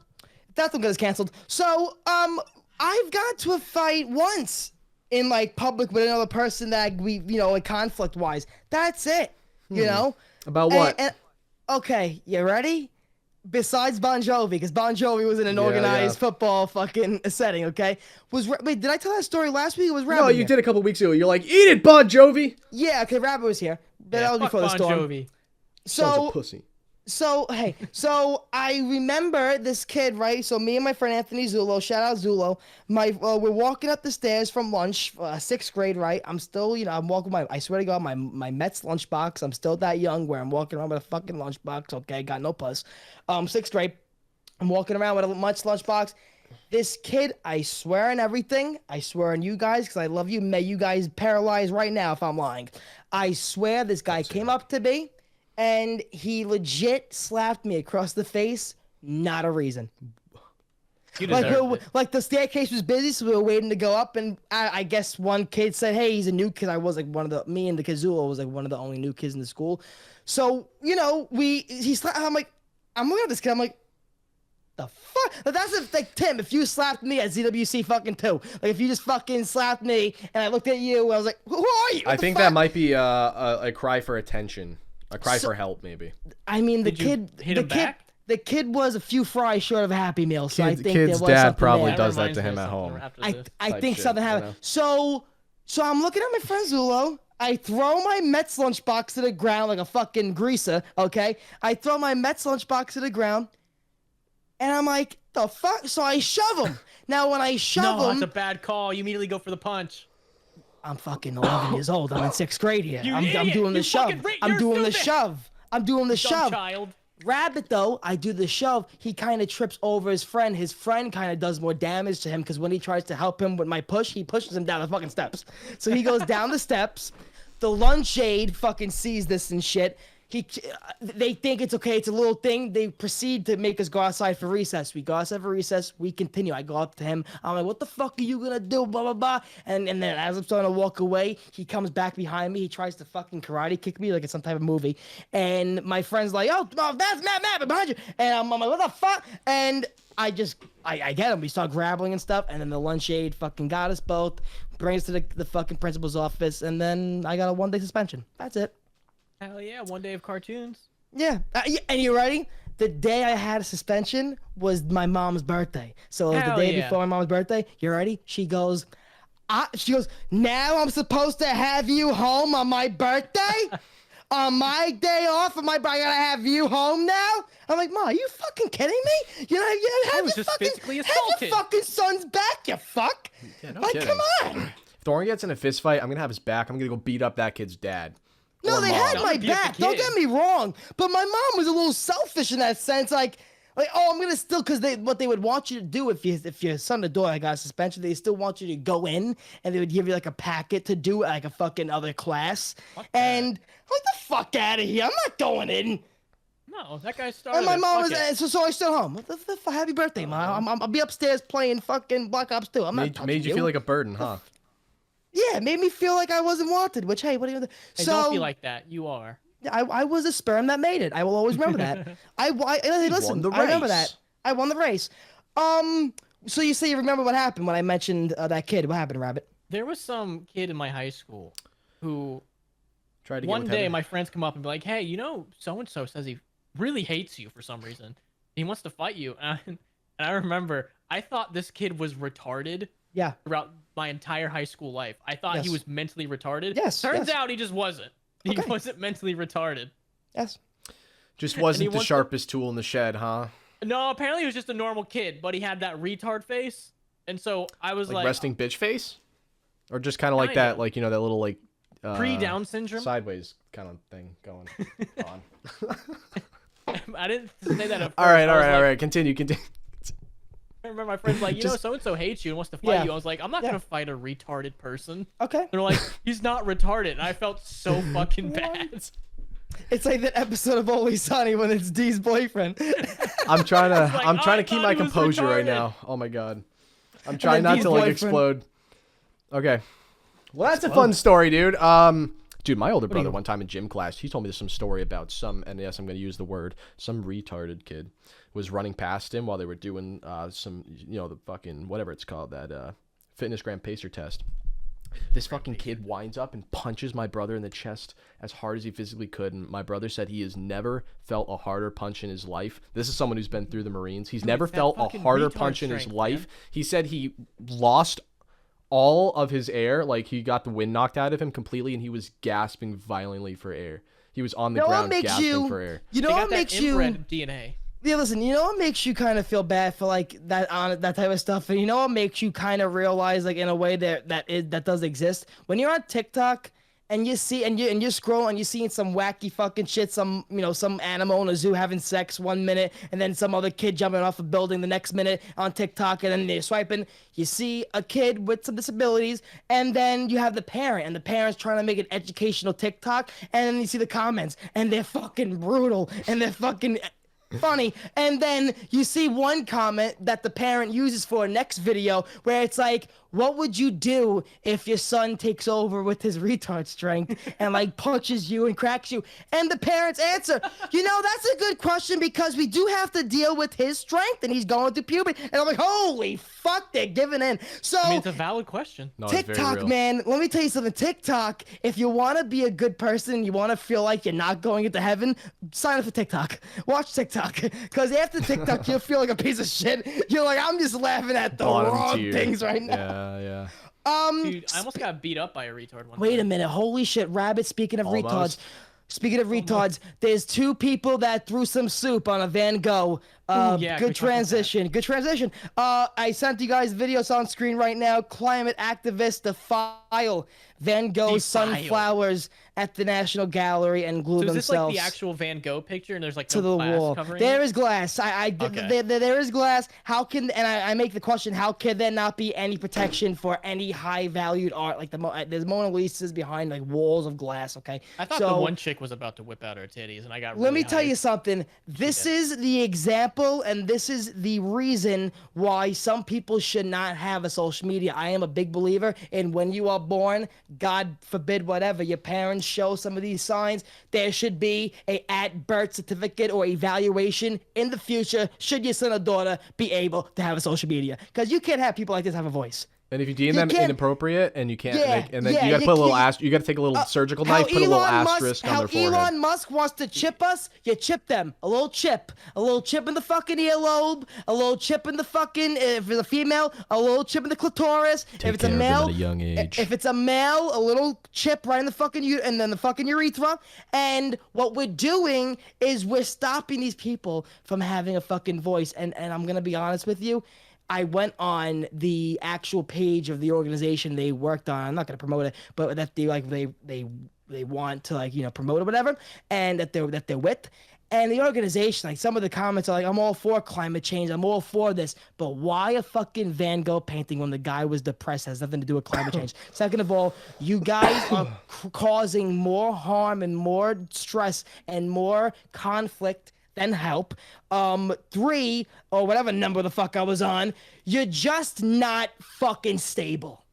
A: that's what gets canceled. So I've got to a fight once in like public with another person that we like conflict wise. That's it. You know.
B: About what?
A: Okay, you ready? Besides Bon Jovi, because Bon Jovi was in an organized football fucking setting, okay? Wait, did I tell that story last week? Or was Rabbit
B: No, you
A: here?
B: did a couple weeks ago. You're like, eat it, Bon Jovi.
A: Yeah, okay, Rabbit was here. But
C: Yeah,
A: that was
C: fuck
A: before the
C: Bon
A: storm.
C: Jovi.
B: Son's
A: So
B: a pussy.
A: So I remember this kid, right? So me and my friend Anthony Zulo, shout out Zulo. We're walking up the stairs from lunch, 6th grade, right? I'm still, I'm walking I swear to God, my Mets lunchbox. I'm still that young where I'm walking around with a fucking lunchbox. Okay, got no puss. 6th grade, I'm walking around with a Mets lunchbox. This kid, I swear on everything. I swear on you guys, because I love you. May you guys paralyze right now if I'm lying. I swear this guy came up to me. And he legit slapped me across the face. Not a reason.
C: You
A: Like,
C: deserved it.
A: like the staircase was busy, so we were waiting to go up. And I guess one kid said, "Hey, he's a new kid." I was like me and the Kazula was like one of the only new kids in the school. So I'm like, I'm looking at this kid. I'm like, the fuck? That's like Tim. If you slapped me at ZWC fucking 2, like if you just fucking slapped me and I looked at you, I was like, who are you?
B: I think that might be a cry for attention. A cry for help, maybe.
A: I mean,
C: Did you hit him back?
A: The kid was a few fries short of a Happy Meal, so I think there
B: Kid's
A: was
B: dad
A: something
B: probably
A: there.
B: does that
C: reminds
B: to
C: me
B: him
C: of
B: at
C: something
B: home.
C: after
A: I
C: this.
A: think
B: shit,
A: something
B: you
A: happened.
B: know?
A: So I'm looking at my friend Zulo. I throw my Mets lunchbox to the ground like a fucking greaser. Okay, I throw my Mets lunchbox to the ground, and I'm like, the fuck? So I shove him. Now when I shove
C: No,
A: him,
C: that's a bad call. You immediately go for the punch.
A: I'm fucking 11 years old. I'm in 6th grade here.
C: You
A: I'm
C: idiot.
A: doing the
C: You
A: shove.
C: fucking
A: I'm
C: you're
A: doing the
C: stupid.
A: shove. I'm doing the
C: Dumb
A: shove.
C: child.
A: Rabbit, though, I do the shove. He kind of trips over his friend. His friend kind of does more damage to him because when he tries to help him with my push, he pushes him down the fucking steps. So he goes down the steps. The lunch aide fucking sees this and shit. They think it's okay. It's a little thing. They proceed to make us go outside for recess. We go outside for recess. We continue. I go up to him. I'm like, what the fuck are you going to do? Blah, blah, blah. And then as I'm starting to walk away, he comes back behind me. He tries to fucking karate kick me like it's some type of movie. And my friend's like, oh, that's Matt behind you. And I'm like, what the fuck? And I get him. We start grappling and stuff. And then the lunch aide fucking got us both. Brings us to the fucking principal's office. And then I got a 1-day suspension. That's it.
C: Hell yeah, 1 day of cartoons.
A: Yeah. And you ready? The day I had a suspension was my mom's birthday. So it was the
C: Hell
A: day
C: yeah.
A: before my mom's birthday. You ready? She goes, now I'm supposed to have you home on my birthday? On my day off of I gotta have you home now? I'm like, Ma, are you fucking kidding me?
C: I was just physically
A: have
C: assaulted.
A: your fucking son's back, you fuck.
B: Yeah, no
A: like,
B: kidding.
A: come on.
B: If Thorin gets in a fist fight, I'm gonna have his back. I'm gonna go beat up that kid's dad.
A: No,
B: Or
A: they
B: mom.
A: had
C: I'm
A: my
C: gonna beat up
A: back.
C: the
A: Don't
C: kid.
A: get me wrong. But my mom was a little selfish in that sense. Like, oh, I'm gonna still, because what they would want you to do if your son or daughter got a suspension, they still want you to go in and they would give you like a packet to do at like a fucking other class. And I'm like, the fuck out of here! I'm not going in.
C: No, that guy started.
A: And my
C: it.
A: mom
C: Fuck
A: was
C: it.
A: so I still home. What the fuck? Happy birthday, Mom! I'll be upstairs playing fucking Black Ops 2. I'm not touching
B: Made you feel like a burden, huh?
A: Yeah, it made me feel like I wasn't wanted. Which, hey, what are you gonna do?
C: Hey,
A: So
C: don't feel like that. You are.
A: I was a sperm that made it. I will always remember that. Hey, listen,
B: the
A: I remember
B: race.
A: that. I won the race. So you say you remember what happened when I mentioned that kid? What happened, Rabbit?
C: There was some kid in my high school who
B: Tried to get
C: one
B: with
C: day
B: Heather.
C: my friends come up and be like, hey, so and so says he really hates you for some reason. He wants to fight you. And I remember I thought this kid was retarded.
A: Yeah.
C: Throughout my entire high school life, I thought he was mentally retarded.
A: Yes.
C: Turns out he just wasn't. He wasn't mentally retarded.
A: Yes.
B: Just wasn't the sharpest tool in the shed, huh?
C: No, apparently he was just a normal kid, but he had that retard face, and so I was like
B: resting bitch face, or just kind of like that, like that little like
C: pre-Down syndrome
B: sideways kind of thing going on.
C: I didn't say that at first.
B: All right. Continue.
C: I remember my friends like, so and so hates you and wants to fight you. I was like, I'm not gonna fight a retarded person.
A: Okay.
C: And they're like, he's not retarded, and I felt so fucking bad.
A: It's like that episode of Always Sunny when it's Dee's boyfriend.
B: I'm trying to keep my composure right now. Oh my god. I'm trying not to like explode. Okay. Well, that's a fun story, dude. Dude, my older brother one time in gym class, he told me some story about and yes, I'm going to use the word, some retarded kid was running past him while they were doing some, the fucking, whatever it's called, that fitness gram pacer test. This fucking kid winds up and punches my brother in the chest as hard as he physically could. And my brother said he has never felt a harder punch in his life. This is someone who's been through the Marines. He's never felt a harder punch in his life. Man. He said he lost all of his air. Like, he got the wind knocked out of him completely, and he was gasping violently for air. He was on the ground gasping for air.
A: You know what makes you...
C: DNA.
A: Yeah, listen, you know what makes you kind of feel bad for like that type of stuff, and you know what makes you kind of realize like in a way that does exist when you're on TikTok and you see and you scroll and you're seeing some wacky fucking shit, some some animal in a zoo having sex 1 minute and then some other kid jumping off a building the next minute on TikTok, and then they're swiping. You see a kid with some disabilities, and then you have the parent, and the parent's trying to make an educational TikTok, and then you see the comments, and they're fucking brutal, and they're fucking funny, and then you see one comment that the parent uses for a next video where it's like, what would you do if your son takes over with his retard strength and like punches you and cracks you? And the parents answer, that's a good question because we do have to deal with his strength and he's going through puberty. And I'm like, holy fuck, they're giving in. So
C: it's a valid question.
B: No,
A: TikTok, man, let me tell you something. TikTok, if you want to be a good person, you want to feel like you're not going into heaven, sign up for TikTok. Watch TikTok. Because after TikTok, you'll feel like a piece of shit. You're like, I'm just laughing at the wrong things right now.
B: Yeah.
C: Dude, I almost got beat up by a retard one
A: Wait
C: time.
A: a minute. Holy shit, Rabbit, speaking of retards, there's two people that threw some soup on a Van Gogh. Good transition. I sent you guys videos on screen right now. Climate activists defile Van Gogh's sunflowers at the National Gallery and glue themselves.
C: Is this like the actual Van Gogh picture and there's like
A: to the wall? There is glass.
C: Okay.
A: There is glass. How can I make the question? How can there not be any protection for any high valued art like there's Mona Lisa's behind like walls of glass? Okay.
C: I thought the one chick was about to whip out her titties, and I got.
A: Let me tell you something. This is the example, and this is the reason why some people should not have a social media. I am a big believer in when you are born, God forbid whatever, your parents show some of these signs, there should be a at birth certificate or evaluation in the future should your son or daughter be able to have a social media. Because you can't have people like this have a voice.
B: And if you deem them inappropriate and you can't then you gotta put a little you gotta take a little surgical knife, put a little asterisk on their forehead.
A: Elon Musk wants to chip us, you chip them. A little chip in the fucking earlobe, a little chip in the fucking, if it's a female, a little chip in the clitoris. If it's a male,
B: at a young age.
A: If it's a male, a little chip right in the fucking and then the fucking urethra. And what we're doing is we're stopping these people from having a fucking voice. And I'm gonna be honest with you. I went on the actual page of the organization they worked on. I'm not gonna promote it, but that they want to like promote or whatever, and that they're with. And the organization, like some of the comments are like, I'm all for climate change, I'm all for this, but why a fucking Van Gogh painting when the guy was depressed? It has nothing to do with climate change. Second of all, you guys are causing more harm and more stress and more conflict than help. 3 or whatever number the fuck I was on, you're just not fucking stable.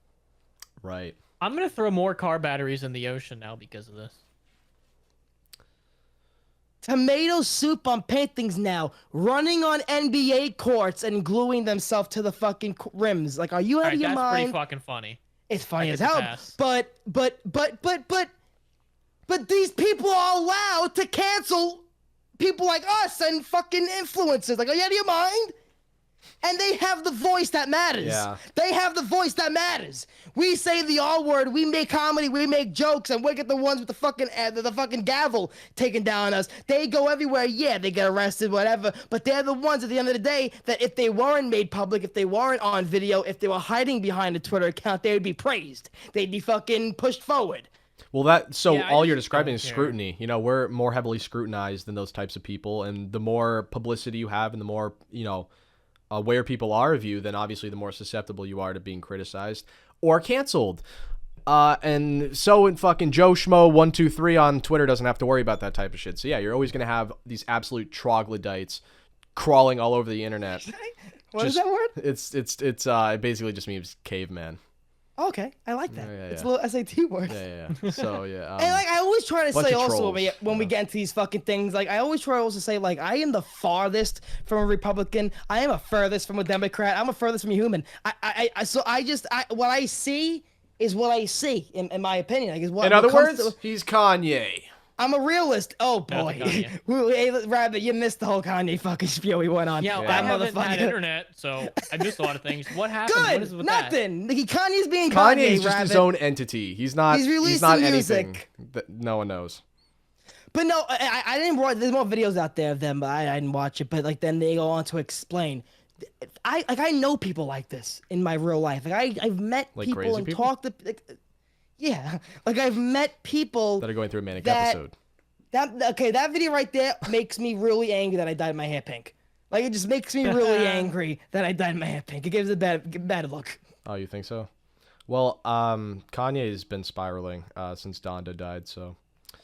B: Right.
C: I'm gonna throw more car batteries in the ocean now because of this.
A: Tomato soup on paintings now, running on NBA courts and gluing themselves to the fucking rims. Like, are you out of your mind?
C: That's pretty fucking funny.
A: It's funny as hell. But these people are allowed to cancel people like us and fucking influencers. Like, are you out of your mind? And they have the voice that matters.
B: Yeah.
A: They have the voice that matters. We say the R word, we make comedy, we make jokes, and we get the ones with the fucking gavel taken down us. They go everywhere, yeah, they get arrested, whatever, but they're the ones at the end of the day that if they weren't made public, if they weren't on video, if they were hiding behind a Twitter account, they would be praised. They'd be fucking pushed forward.
B: Well, all you're describing is scrutiny. You know, we're more heavily scrutinized than those types of people, and the more publicity you have and the more, aware people are of you, then obviously the more susceptible you are to being criticized or canceled. And so in fucking Joe Schmo 123 on Twitter doesn't have to worry about that type of shit. So yeah, you're always going to have these absolute troglodytes crawling all over the internet.
A: What is that word?
B: It basically just means caveman.
A: Okay, I like that.
B: Yeah.
A: It's a little SAT word.
B: Yeah. So yeah.
A: And like I always try to say also
B: trolls,
A: when we get into these fucking things, like I always try to also say like I am the farthest from a Republican. I am a furthest from a Democrat. I'm a furthest from a human. What I see is what I see in my opinion. Like, is what.
B: In other words, he's Kanye.
A: I'm a realist. Oh boy, hey Rabbit, you missed the whole Kanye fucking spiel he went on.
C: Yeah,
A: that
C: I haven't had internet, so I missed a lot of things. What happened?
A: Good,
C: what is with
A: nothing.
C: That?
A: Kanye's being
B: Kanye
A: Kanye.
B: is just
A: Rabbit.
B: his own entity. He's not. He's not anything that no one knows.
A: But no, I didn't watch. There's more videos out there of them, but I didn't watch it. But like then they go on to explain. I know people like this in my real life. Like I've met
B: like
A: people and talked to. Yeah, like I've met people
B: that are going through a manic episode.
A: That video right there makes me really angry that I dyed my hair pink. Like it just makes me really angry that I dyed my hair pink. It gives it a bad look.
B: Oh, you think so? Well, Kanye's been spiraling since Donda died, so.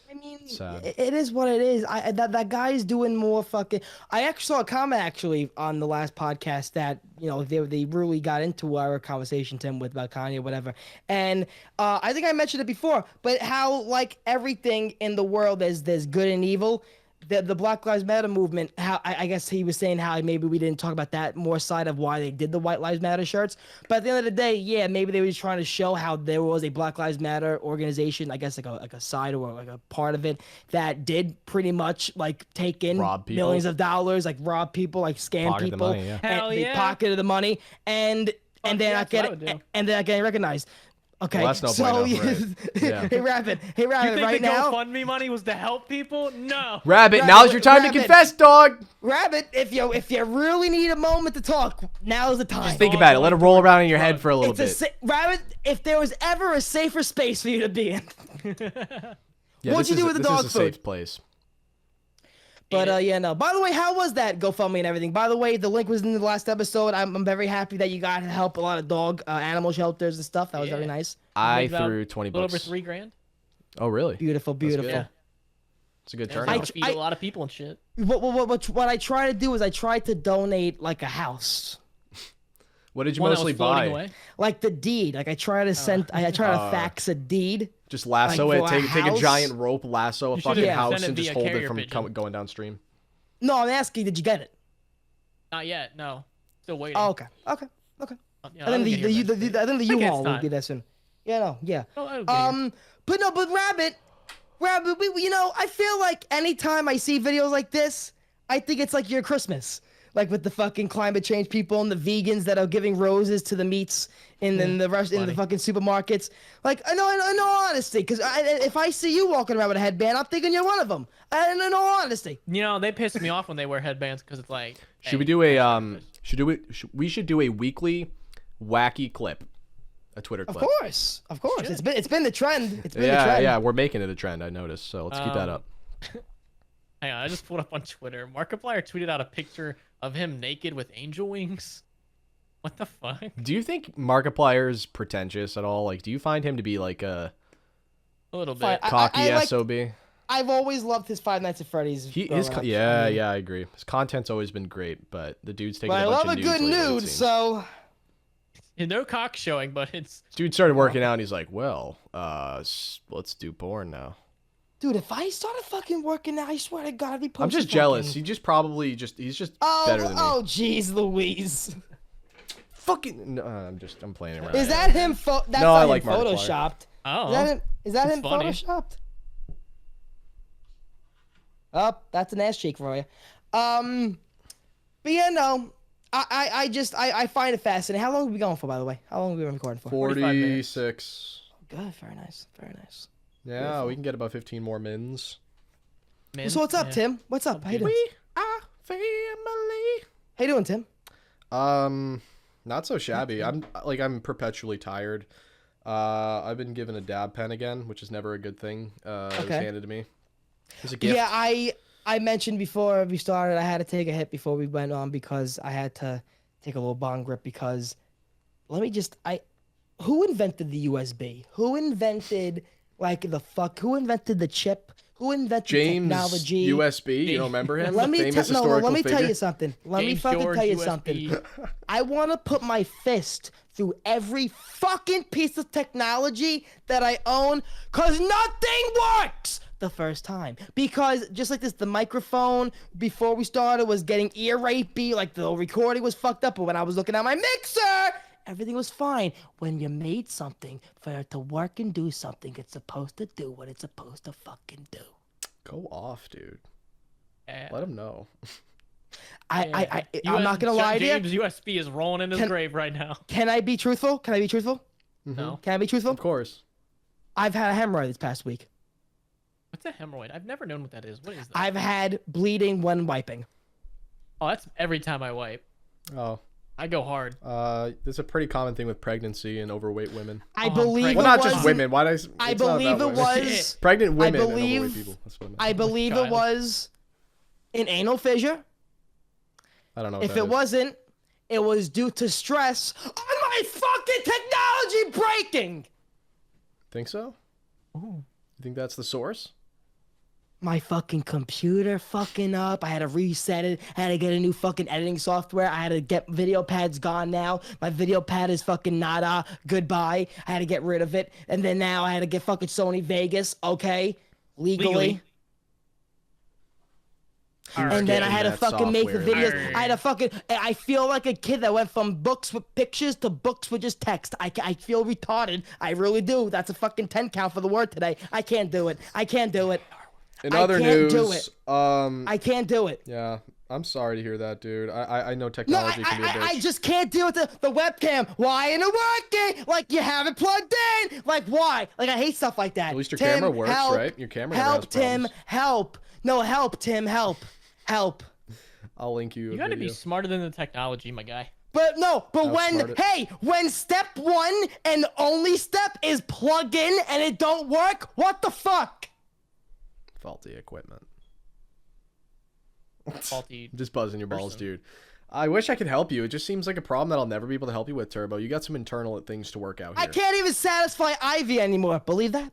A: I mean,
B: sad.
A: It is what it is. That guy's doing more fucking. I actually saw a comment on the last podcast that they really got into our conversation, Tim, about Kanye or whatever. And I think I mentioned it before, but how like everything in the world there's good and evil. The Black Lives Matter movement, how I guess he was saying how maybe we didn't talk about that more side of why they did the White Lives Matter shirts. But at the end of the day, yeah, maybe they were just trying to show how there was a Black Lives Matter organization, I guess like a side or like a part of it that did pretty much like take in millions of dollars, like rob people, like scam people,
B: the money, yeah.
A: and they pocketed the money, and they're not getting recognized. Okay,
B: well, that's no
A: so
B: bueno, right? Yeah.
A: Hey Rabbit,
C: you think
A: right
C: the
A: now.
C: GoFundMe money was to help people? No.
B: Rabbit, now's your time to confess, dog.
A: Rabbit, if you really need a moment to talk, now's the time.
B: Just think about it. Let it roll around in your head for a little bit.
A: Rabbit, if there was ever a safer space for you to be in, what'd you do with the dog food?
B: This is a safe place.
A: But yeah, no. By the way, how was that GoFundMe and everything? By the way, the link was in the last episode. I'm very happy that you got to help a lot of dog animal shelters and stuff. That was very nice.
B: I threw 20 bucks.
C: A little over $3,000.
B: Oh really?
A: Beautiful.
C: Yeah.
B: It's a good turnout.
C: Feed a lot of people and shit.
A: What I try to do is I try to donate like a house.
B: What did you mostly buy?
C: Away?
A: Like the deed. Like I try to fax a deed.
B: Just lasso it. Take a giant rope, lasso a fucking house, and just hold it from going downstream.
A: No, I'm asking, did you get it?
C: Not yet. No, still waiting.
A: Oh, okay.
C: Yeah,
A: I think the U-Haul will be there soon. Yeah, no, yeah. But Rabbit, I feel like anytime I see videos like this, I think it's like your Christmas. Like with the fucking climate change people and the vegans that are giving roses to the meats in the fucking supermarkets. Like, in all honesty, because if I see you walking around with a headband, I'm thinking you're one of them. In all honesty.
C: They piss me off when they wear headbands because it's like.
B: Should we do a we should do a weekly wacky clip, a Twitter clip.
A: Of course. It's been the trend. It's been the
B: trend.
A: trend.
B: Yeah, we're making it a trend. I noticed. So let's keep that up.
C: Hang on, I just pulled up on Twitter. Markiplier tweeted out a picture of him naked with angel wings. What the fuck?
B: Do you think Markiplier's pretentious at all? Like, do you find him to be like a
C: little bit
B: cocky SOB?
A: I've always loved his Five Nights at Freddy's.
B: I agree. His content's always been great, but the dude's taking a bunch of nudes.
A: I love a good nude, so.
C: No cock showing, but it's.
B: Dude started working out, and he's like, "Well, let's do porn now."
A: Dude, if I started fucking working out, I swear to God, I'd be posting.
B: I'm just jealous. He's just better than me.
A: Oh, jeez, Louise.
B: Fucking. No, I'm playing around.
A: Is that him? That's
B: no,
A: not
B: I
A: him
B: like
A: photoshopped.
C: Oh.
A: Is that him
C: funny.
A: photoshopped? Oh, that's an ass cheek for you. But yeah, no. I find it fascinating. How long are we going for, by the way? How long have we been recording for?
B: 46.
A: Good, very nice, very nice.
B: Yeah,
A: Beautiful.
B: we can get about 15 more mins.
A: So what's up, Tim? What's up? How you doing?
B: We are family.
A: How you doing, Tim?
B: Not so shabby. I'm perpetually tired. I've been given a dab pen again, which is never a good thing. It was handed to me. It was a gift.
A: Yeah, I mentioned before we started, I had to take a hit before we went on because I had to take a little bong rip because who invented the USB? Who invented who invented the chip? Who invented
B: James
A: technology?
B: USB, you don't remember him?
A: Let me
B: Famous
A: tell
B: historical
A: you
B: figure?
A: something. Let me
C: James
A: fucking
C: George
A: tell you
C: USB.
A: something. I want to put my fist through every fucking piece of technology that I own, cause nothing works the first time. Because just like this, the microphone before we started was getting ear rapey, like the recording was fucked up. But when I was looking at my mixer, everything was fine. When you made something for it to work and do something, it's supposed to do what it's supposed to fucking do.
B: Go off, dude.
C: Yeah.
B: Let him know.
A: I'm not gonna lie to you.
C: James USB is rolling in his grave right now.
A: Can I be truthful?
C: No.
A: Can I be truthful?
B: Of course.
A: I've had a hemorrhoid this past week.
C: What's a hemorrhoid? I've never known what that is. What is that?
A: I've had bleeding when wiping.
C: Oh, that's every time I wipe.
B: Oh.
C: I go hard.
B: This is a pretty common thing with pregnancy and overweight women.
A: I believe
B: Well,
A: it
B: not
A: was.
B: just women. Why did
A: I believe it was.
B: pregnant women and
A: believe-
B: overweight people. That's what I meant.
A: I believe it
C: Child.
A: was an anal fissure.
B: I don't know. What
A: If
B: that
A: it
B: is.
A: wasn't, it was due to stress on my fucking technology breaking.
B: Think so?
C: Ooh.
B: You think that's the source?
A: My fucking computer fucking up. I had to reset it. I had to get a new fucking editing software. I had to get video pads gone now. My video pad is fucking nada. Goodbye. I had to get rid of it. And then now I had to get fucking Sony Vegas. Okay. Legally. And then I had to
B: that
A: fucking make the
B: software.
A: videos. I had to fucking. I feel like a kid that went from books with pictures to books with just text. I feel retarded. I really do. That's a fucking 10 count for the word today. I can't do it. I can't do it.
B: In
A: I
B: other
A: can't
B: news,
A: do it. I can't do it.
B: yeah, I'm sorry to hear that, dude. I know
A: No,
B: technology can be a bitch.
A: I just can't deal with the webcam. Why isn't it working? Like, you have it plugged in. Like, why? Like, I hate stuff like that.
B: At least your
A: Tim,
B: camera works,
A: help.
B: right? Your camera never
A: Help,
B: has
A: Tim.
B: problems.
A: Help. No, help, Tim. Help. Help.
B: I'll link you.
C: You gotta be smarter than the technology, my guy.
A: But no, but
B: Outsmart it.
A: when step one and only step is plug in and it don't work, what the fuck?
B: Faulty equipment.
C: Faulty.
B: I'm just buzzing your balls,
C: person.
B: dude. I wish I could help you. It just seems like a problem that I'll never be able to help you with, Turbo. You got some internal things to work out here.
A: I can't even satisfy Ivy anymore. Believe that?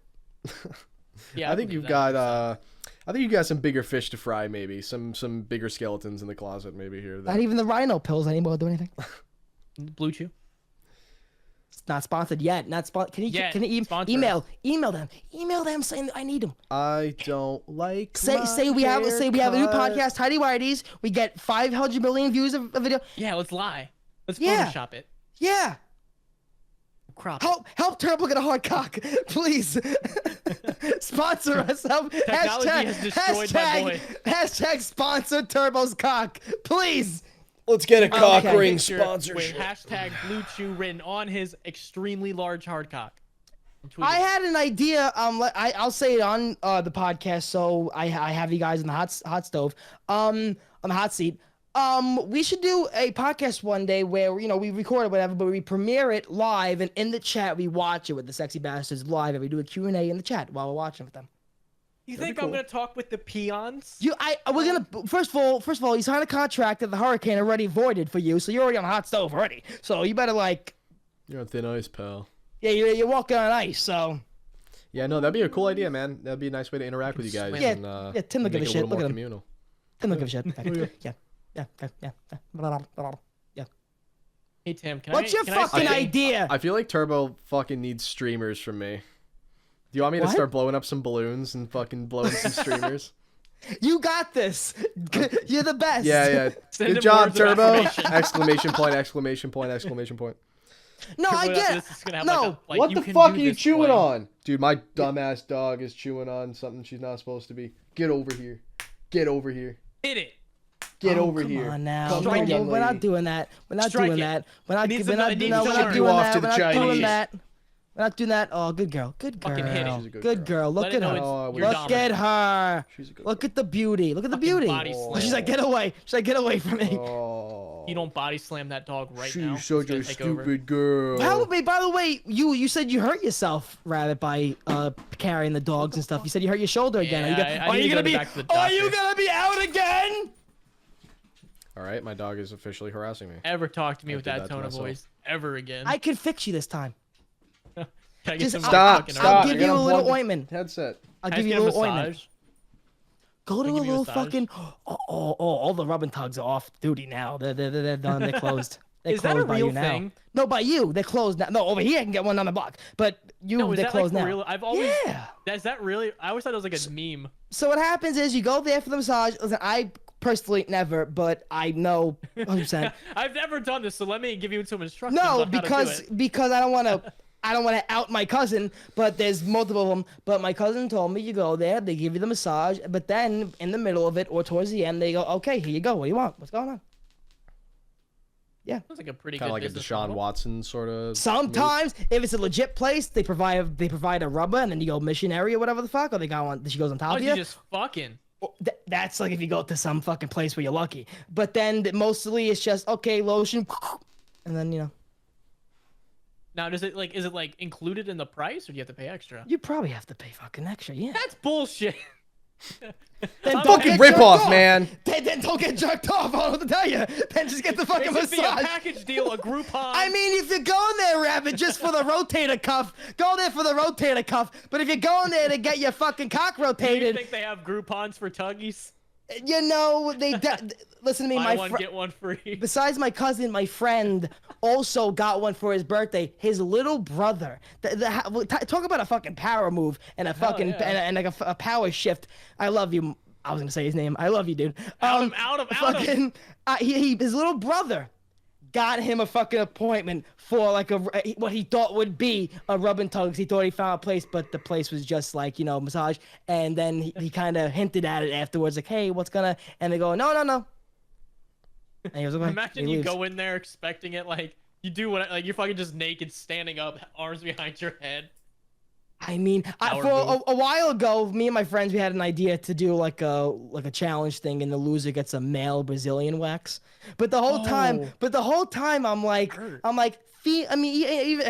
C: Yeah,
B: I think
C: believe
B: you've
C: that.
B: got I think you got some bigger fish to fry, maybe. Some bigger skeletons in the closet, maybe here.
A: Not even the rhino pills anymore do anything.
C: Blue Chew.
A: It's not sponsored yet. Not Can you
C: Yet. Sponsor
A: email them saying that I need them.
B: I don't like.
A: Say we have a new
B: haircut.
A: podcast, Tighty Whities. We get 500 million views of a video.
C: Yeah, let's lie. Let's
A: Yeah.
C: Photoshop it.
A: Yeah.
C: Crop.
A: Help Turbo get a hard cock, please. Sponsor us.
C: Technology has destroyed my boy.
A: Hashtag sponsor Turbo's cock, please.
B: Let's get a cock
A: Okay.
B: ring
C: Picture
B: sponsorship.
C: with hashtag Blue Chew written on his extremely large hard cock. And tweet
A: I
C: it.
A: had an idea. I'll say it on the podcast, so I have you guys in the hot stove. On the hot seat. We should do a podcast one day where we record it, whatever, but we premiere it live, and in the chat we watch it with the sexy bastards live, and we do a Q&A in the chat while we're watching with them.
D: You think I'm gonna talk with the peons?
A: We're gonna first of all, you signed a contract that the hurricane already voided for you, so you're already on the hot stove already. So you better
B: You're on thin ice, pal.
A: yeah, you're walking on ice. So
B: Yeah, no, that'd be a cool idea, man. That'd be a nice way to interact with you guys.
A: Yeah,
B: and,
A: yeah, Tim don't give
B: make
A: a
B: it
A: shit.
B: little
A: Look
B: more
A: at him.
B: communal.
A: Tim don't give a shit. Yeah.
C: Hey Tim, can
A: What's your
C: can I
A: fucking
C: say-
A: idea?
B: I feel like Turbo fucking needs streamers from me. Do you want me to
A: What?
B: start blowing up some balloons and fucking blowing some streamers?
A: You got this. You're the best.
B: Yeah.
C: Send
B: Good
C: him
B: job,
C: words of
B: Turbo!
C: affirmation.
B: Exclamation point! Exclamation point! Exclamation point!
A: No, I
C: Turbo,
A: get it.
C: this is gonna have
A: No.
C: like a, like,
B: What
C: you
B: the
C: can
B: fuck
C: do
B: are you
C: this
B: chewing
C: play.
B: on? Dude, my dumbass dog is chewing on something she's not supposed to be. Get over here. Get over here.
C: Hit it.
B: Get over
A: come
B: here.
A: on now.
B: Come
A: No,
B: here, young
A: we're not
B: lady.
A: doing that. We're not
C: Strike
A: doing
C: it.
A: that. We're not,
C: It needs
A: we're
C: to
A: not,
C: know- it needs
A: no,
C: to
A: we're
C: learn.
A: not
B: You
A: doing
B: off
A: that.
B: to the
A: We're not doing
B: Chinese.
A: that. We're not doing that. Oh, good girl. Good girl.
C: Fucking hit it.
B: She's a good
A: Good girl. Look
C: Let
A: at
C: it know
A: her.
C: it's-
B: Oh,
C: you're
A: Look
C: dominant.
A: at her.
B: She's a good
A: Look
B: girl.
A: at the beauty. Look at the
C: Fucking
A: beauty.
C: body
A: Oh,
C: slam.
A: she's like, get away. She's like, get away from me.
B: Oh.
C: You don't body slam that dog right
B: She's
C: now.
B: such
C: It's gonna
B: a
C: take over.
B: stupid girl.
A: How? Wait, by the way, you said you hurt yourself, Rabbit, by carrying the dogs and stuff. You said you hurt your shoulder again.
C: Yeah, I
A: are
C: need
A: you
C: to
A: gonna
C: go
A: be?
C: back to the
A: Are you
C: doctor.
A: gonna be out again?
B: All right, my dog is officially harassing me.
C: Ever talk to me
B: I
C: with
B: did
C: that
B: that to
C: tone of
B: myself.
C: voice ever again?
A: I can fix you this time.
C: Can I get
A: just-
C: some
B: Stop,
C: fucking
B: stop.
A: I'll
C: herbs?
A: give
B: I
A: you
B: gotta
A: a little
B: plug the
A: ointment.
B: Headset.
A: I'll
C: Can I
A: give you
C: just
A: a
C: get
A: little
C: massage?
A: ointment. Go to a
C: give you a
A: little
C: massage?
A: fucking. All the rub and tugs are off duty now. They're done. They're closed. They're
C: Is that a
A: closed by
C: real
A: you now.
C: thing?
A: No, by you. They're closed now. No, over here I can get one on the block. But you,
C: No, is
A: they're
C: that like
A: closed
C: for
A: now.
C: real? I've always.
A: Yeah.
C: Is that really? I always thought it was like a meme.
A: So what happens is you go there for the massage. Listen, I personally never, but I know 100%.
C: I've never done this, so let me give you some instructions.
A: No,
C: on how to do
A: because
C: it.
A: I don't want to. I don't want to out my cousin, but there's multiple of them. But my cousin told me you go there, they give you the massage, but then in the middle of it or towards the end, they go, okay, here you go. What do you want? What's going on?
C: Sounds like a pretty
B: Kind
C: good
B: of like a
C: business
B: Deshaun
C: model.
B: Watson sort of.
A: Sometimes, if it's a legit place, they provide a rubber, and then you go missionary or whatever the fuck, or they got on. She goes on top
C: Oh,
A: of
C: you
A: you.
C: just fucking.
A: That's like if you go to some fucking place where you're lucky. But then mostly it's just okay, lotion, and then
C: Now, is it like included in the price, or do you have to pay extra?
A: you probably have to pay fucking extra. Yeah.
C: That's bullshit.
A: Then
C: I'm
A: don't
B: Fucking
A: get
B: rip
A: jerked
B: off, man.
A: Then don't get jerked off. I don't know what to tell you. Then just get the fucking
C: It should be a
A: massage.
C: package deal, a Groupon.
A: I mean, if you're going there, Rabbit, just for the rotator cuff, go there for the rotator cuff. But if you're going there to get your fucking cock
C: do you
A: rotated,
C: think they have Groupons for tuggies?
A: you know, listen to me,
C: Buy
A: my
C: one,
A: friend.
C: get one free.
A: Besides my cousin, my friend also got one for his birthday. His little brother. Talk about a fucking power move and a fucking
C: yeah.
A: and like a power shift. I love you. I was gonna say his name. I love you, dude.
C: Out him.
A: Fucking, his little brother got him a fucking appointment for like what he thought would be a rub and tugs. He thought he found a place, but the place was just like, you know, massage. And then he kind of hinted at it afterwards, like, hey, what's gonna? And they go, no. And he was like,
C: Imagine you go in there expecting it like you do what like you're fucking just naked, standing up, arms behind your head.
A: I mean,
C: Power
A: for a while ago, me and my friends, we had an idea to do like a challenge thing, and the loser gets a male Brazilian wax. But the whole time, I'm like, I mean, even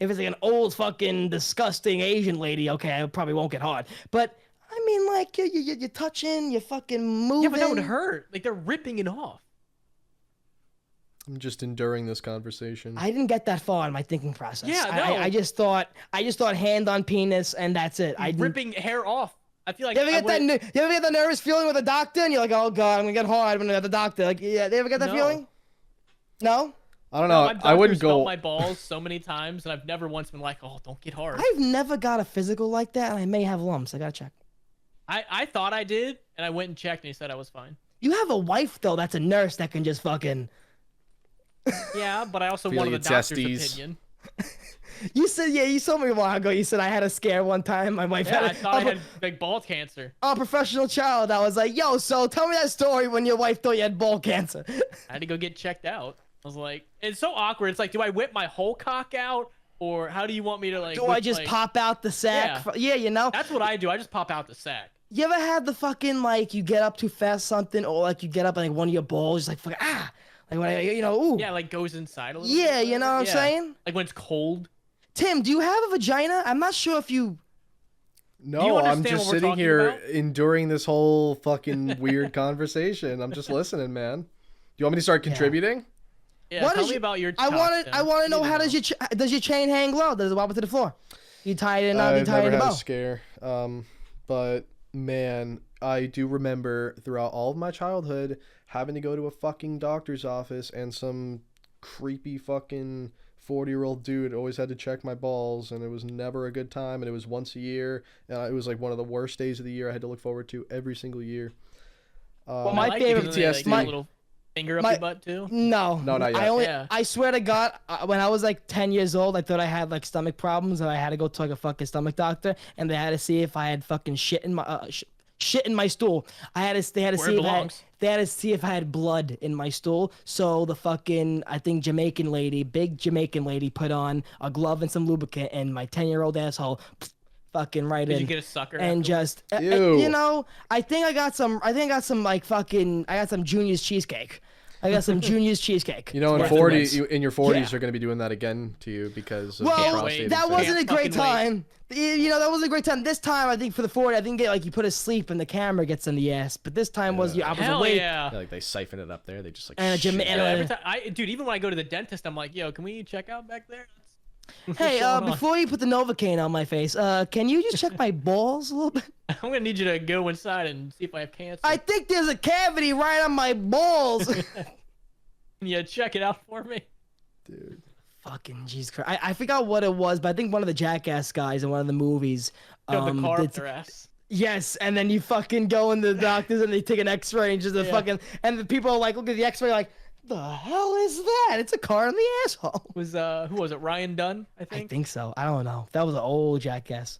A: if it's like an old fucking disgusting Asian lady, okay, I probably won't get hard. But I mean, like you're touching, you're fucking moving.
C: Yeah, but that would hurt. Like they're ripping it off.
B: I'm just enduring this conversation.
A: I didn't get that far in my thinking process.
C: Yeah, no.
A: I just thought hand on penis and that's it. I didn't.
C: Ripping hair off. I feel like
A: You ever get that nervous feeling with a doctor and you're like, oh god, I'm gonna get hard when I got the doctor. Like, yeah, they ever get that
C: No.
A: feeling? No.
B: I don't
C: No,
B: know.
C: my
B: I wouldn't
C: doctor's felt
B: go.
C: my balls so many times, and I've never once been like, "Oh, don't get hard."
A: I've never got a physical like that, and I may have lumps. I gotta check.
C: I thought I did, and I went and checked, and he said I was fine.
A: You have a wife though that's a nurse that can just fucking.
C: Yeah, but I also
B: Feel
C: wanted
B: your
C: the doctor's
B: testes.
C: opinion.
A: You said you told me a while ago. You said I had a scare one time. My wife
C: Yeah, I
A: had
C: thought I had like ball cancer.
A: a professional child. I was like, yo, so tell me that story when your wife thought you had ball cancer.
C: I had to go get checked out. I was like, it's so awkward. It's like, do I whip my whole cock out, or how do you want me to like?
A: Do
C: whip,
A: I just
C: like...
A: pop out the sack? Yeah, you know.
C: That's what I do. I just pop out the sack.
A: You ever had the fucking like you get up too fast something, or like you get up and like one of your balls just like fucking like when you know ooh.
C: Yeah, like goes inside a little.
A: Yeah,
C: bit.
A: you know what I'm saying?
C: Like when it's cold.
A: Tim, do you have a vagina? I'm not sure if you.
C: Do you
B: No, I'm
C: understand
B: just
C: what we're
B: sitting
C: talking
B: here
C: about?
B: enduring this whole fucking weird conversation. I'm just listening, man. Do you want me to start contributing?
C: Yeah,
A: What
C: tell
A: is
C: me
A: your-
C: about your.
A: I want to know how
C: does
A: does your chain hang low? Does it wobble to the floor? You tie it in up. You
B: I've
A: tie it
B: never
A: in a
B: had
A: bow.
B: a scare. But man, I do remember throughout all of my childhood having to go to a fucking doctor's office, and some creepy fucking 40-year-old dude always had to check my balls, and it was never a good time, and it was once a year, and it was like one of the worst days of the year I had to look forward to every single year.
A: Well, my favorite
B: PTSD.
C: Like, little finger up
A: My-
C: your butt too.
A: No,
B: not yet.
C: Yeah.
A: I swear to God, when I was like 10 years old, I thought I had like stomach problems, and I had to go to like a fucking stomach doctor, and they had to see if I had fucking shit in my shit in my stool. They had to
C: Where
A: see
C: it
A: if
C: belongs.
A: they had to see if I had blood in my stool. So the fucking, I think Jamaican lady, big Jamaican lady, put on a glove and some lubricant, and my 10-year-old asshole fucking right
C: Did
A: in.
C: you get a sucker?
A: And
C: afterwards?
A: just
B: Ew.
A: you know, I think I got some like fucking, I got some Junior's cheesecake. I got some Junior's cheesecake.
B: You know, in
A: afterwards.
B: in your 40s,
A: Yeah.
B: they're going to be doing that again to you because of
A: Well,
B: prostate.
A: that
B: infection.
A: wasn't a great
C: Can't fucking
A: time. You know, that wasn't a great time. This time, I think for the 40, I didn't get like you put asleep and the camera gets in the ass. But this time I was
C: Hell
A: awake.
C: yeah.
B: Yeah, like they siphon it up there. They just like.
A: And a
B: shit
A: Jama-
B: it
A: and
B: out.
A: a-
C: Every time, dude, even when I go to the dentist, I'm like, yo, can we check out back there? What's
A: Hey,
C: going on?
A: before you put the Novocaine on my face, can you just check my balls a little bit?
C: I'm gonna need you to go inside and see if I have cancer.
A: I think there's a cavity right on my balls.
C: Can you check it out for me?
B: Dude.
A: Fucking Jesus Christ. I forgot what it was, but I think one of the Jackass guys in one of the movies.
C: Shove the car
A: did-
C: up their ass.
A: Yes, and then you fucking go in the doctors and they take an X-ray and just the
C: Yeah.
A: fucking, and the people are like, look at the X-ray, like, the hell is that? It's a car in the asshole.
C: Was who was it? Ryan Dunn, I
A: I
C: think.
A: think so. I don't know. That was an old Jackass.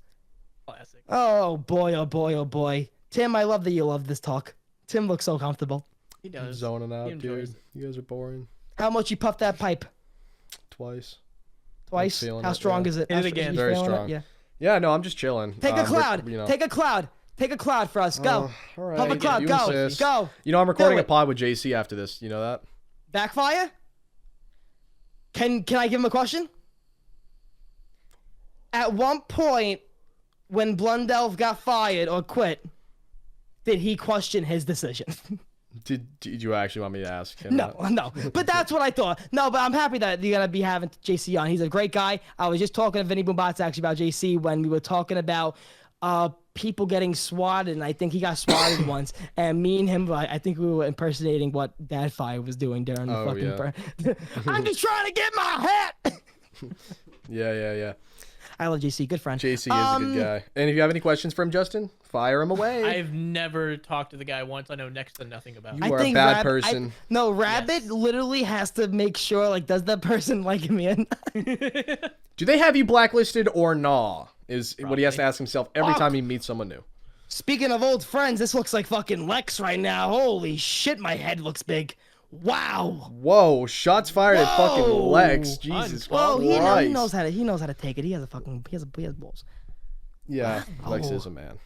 C: Classic.
A: Oh boy, oh boy, oh boy. Tim, I love that you love this talk. Tim looks so comfortable.
C: He does.
B: Zoning
C: He
B: out,
C: enjoys
B: dude.
C: it.
B: You guys are boring.
A: How much you puff that pipe?
B: Twice.
A: Twice?
B: feeling
A: How
B: it,
A: strong
B: yeah.
A: is it?
C: Hit it
A: How str-
C: again.
A: you
B: Very
A: feeling it?
B: strong.
A: Yeah.
B: Yeah, no, I'm just chilling.
A: Take a cloud.
B: You know.
A: Take a cloud. Take a cloud for us. Go.
B: All right.
A: Puff a cloud.
B: you
A: Go.
B: insist.
A: Go.
B: You know, I'm recording
A: Do
B: a
A: it.
B: pod with JC after this. You know that?
A: Backfire? Can I give him a question? At one point, when Blundell got fired or quit, did he question his decision?
B: Did you actually want me to ask him?
A: No,
B: that?
A: no. But that's what I thought. No, but I'm happy that you're gonna be having JC on. He's a great guy. I was just talking to Vinny Boombots actually about JC when we were talking about people getting swatted, and I think he got swatted once. And me and him, I think we were impersonating what Dad Fire was doing during the fucking. I'm just trying to get my hat.
B: Yeah.
A: I love JC. Good friend.
B: JC is a good guy. And if you have any questions for him, Justin, fire him away.
C: I've never talked to the guy once. I know next to nothing about him.
B: You are a bad person.
A: No, Rabbit
C: Yes.
A: literally has to make sure, like, does that person like me?
B: Do they have you blacklisted or nah? Is what he has to
C: Probably.
B: ask himself every time he meets someone new.
A: Speaking of old friends, this looks like fucking Lex right now. Holy shit, my head looks big. Wow.
B: Whoa! Shots fired at fucking
A: Whoa.
B: Lex. Jesus
A: Well,
B: Christ.
A: he knows how to take it. He has balls.
B: Yeah, Lex
A: Wow.
B: is a man.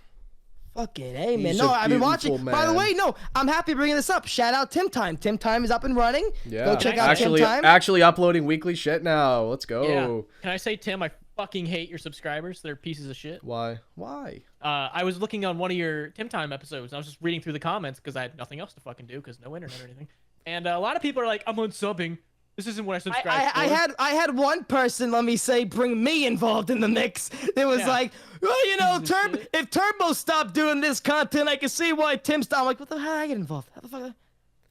A: Fucking hey, man.
B: He's
A: No,
B: a
A: I've been watching.
B: beautiful
A: By the
B: man.
A: way, no, I'm happy bringing this up. Shout out Tim Time. Tim Time is up and running.
B: Yeah.
A: Go check out
B: actually,
A: Tim Time.
B: actually uploading weekly shit now. Let's go.
C: Yeah. Can I say, Tim, I fucking hate your subscribers. They're pieces of shit.
B: Why? Why?
C: I was looking on one of your Tim Time episodes, and I was just reading through the comments because I had nothing else to fucking do because no internet or anything. And a lot of people are like, I'm unsubbing. This isn't what I subscribed for.
A: I had one person, let me say, bring me involved in the mix. It was
C: Yeah.
A: like, well, you know,
C: Pieces of shit.
A: if Turbo stopped doing this content, I can see why Tim stopped. I'm like, what the hell? I get involved. How the fuck?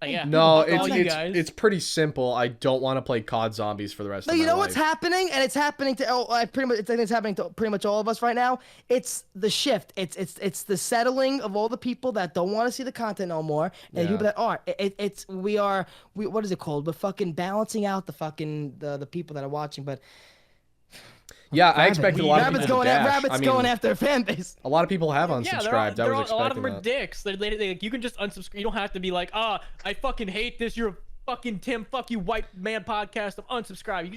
C: Like, yeah.
B: No,
C: Fuck all you
B: it's
C: guys.
B: it's pretty simple. I don't want to play COD Zombies for the rest
A: No,
B: of my
A: you know
B: life.
A: what's happening, and it's happening to I think it's happening to pretty much all of us right now. It's the shift. It's the settling of all the people that don't want to see the content no more, and the people that are. We what is it called? We're fucking balancing out the people that are watching, but
B: Yeah, I expected a lot of
A: Rabbit's
B: people to dash.
A: Rabbit's
B: I mean,
A: going after a fan base.
B: a lot of people have
C: Yeah,
B: unsubscribed. I was
C: a lot of them
B: expecting
C: are
B: that.
C: dicks. You can just unsubscribe. You don't have to be like, I fucking hate this. You're a fucking Tim. Fuck you, white man podcast. I'm unsubscribed. You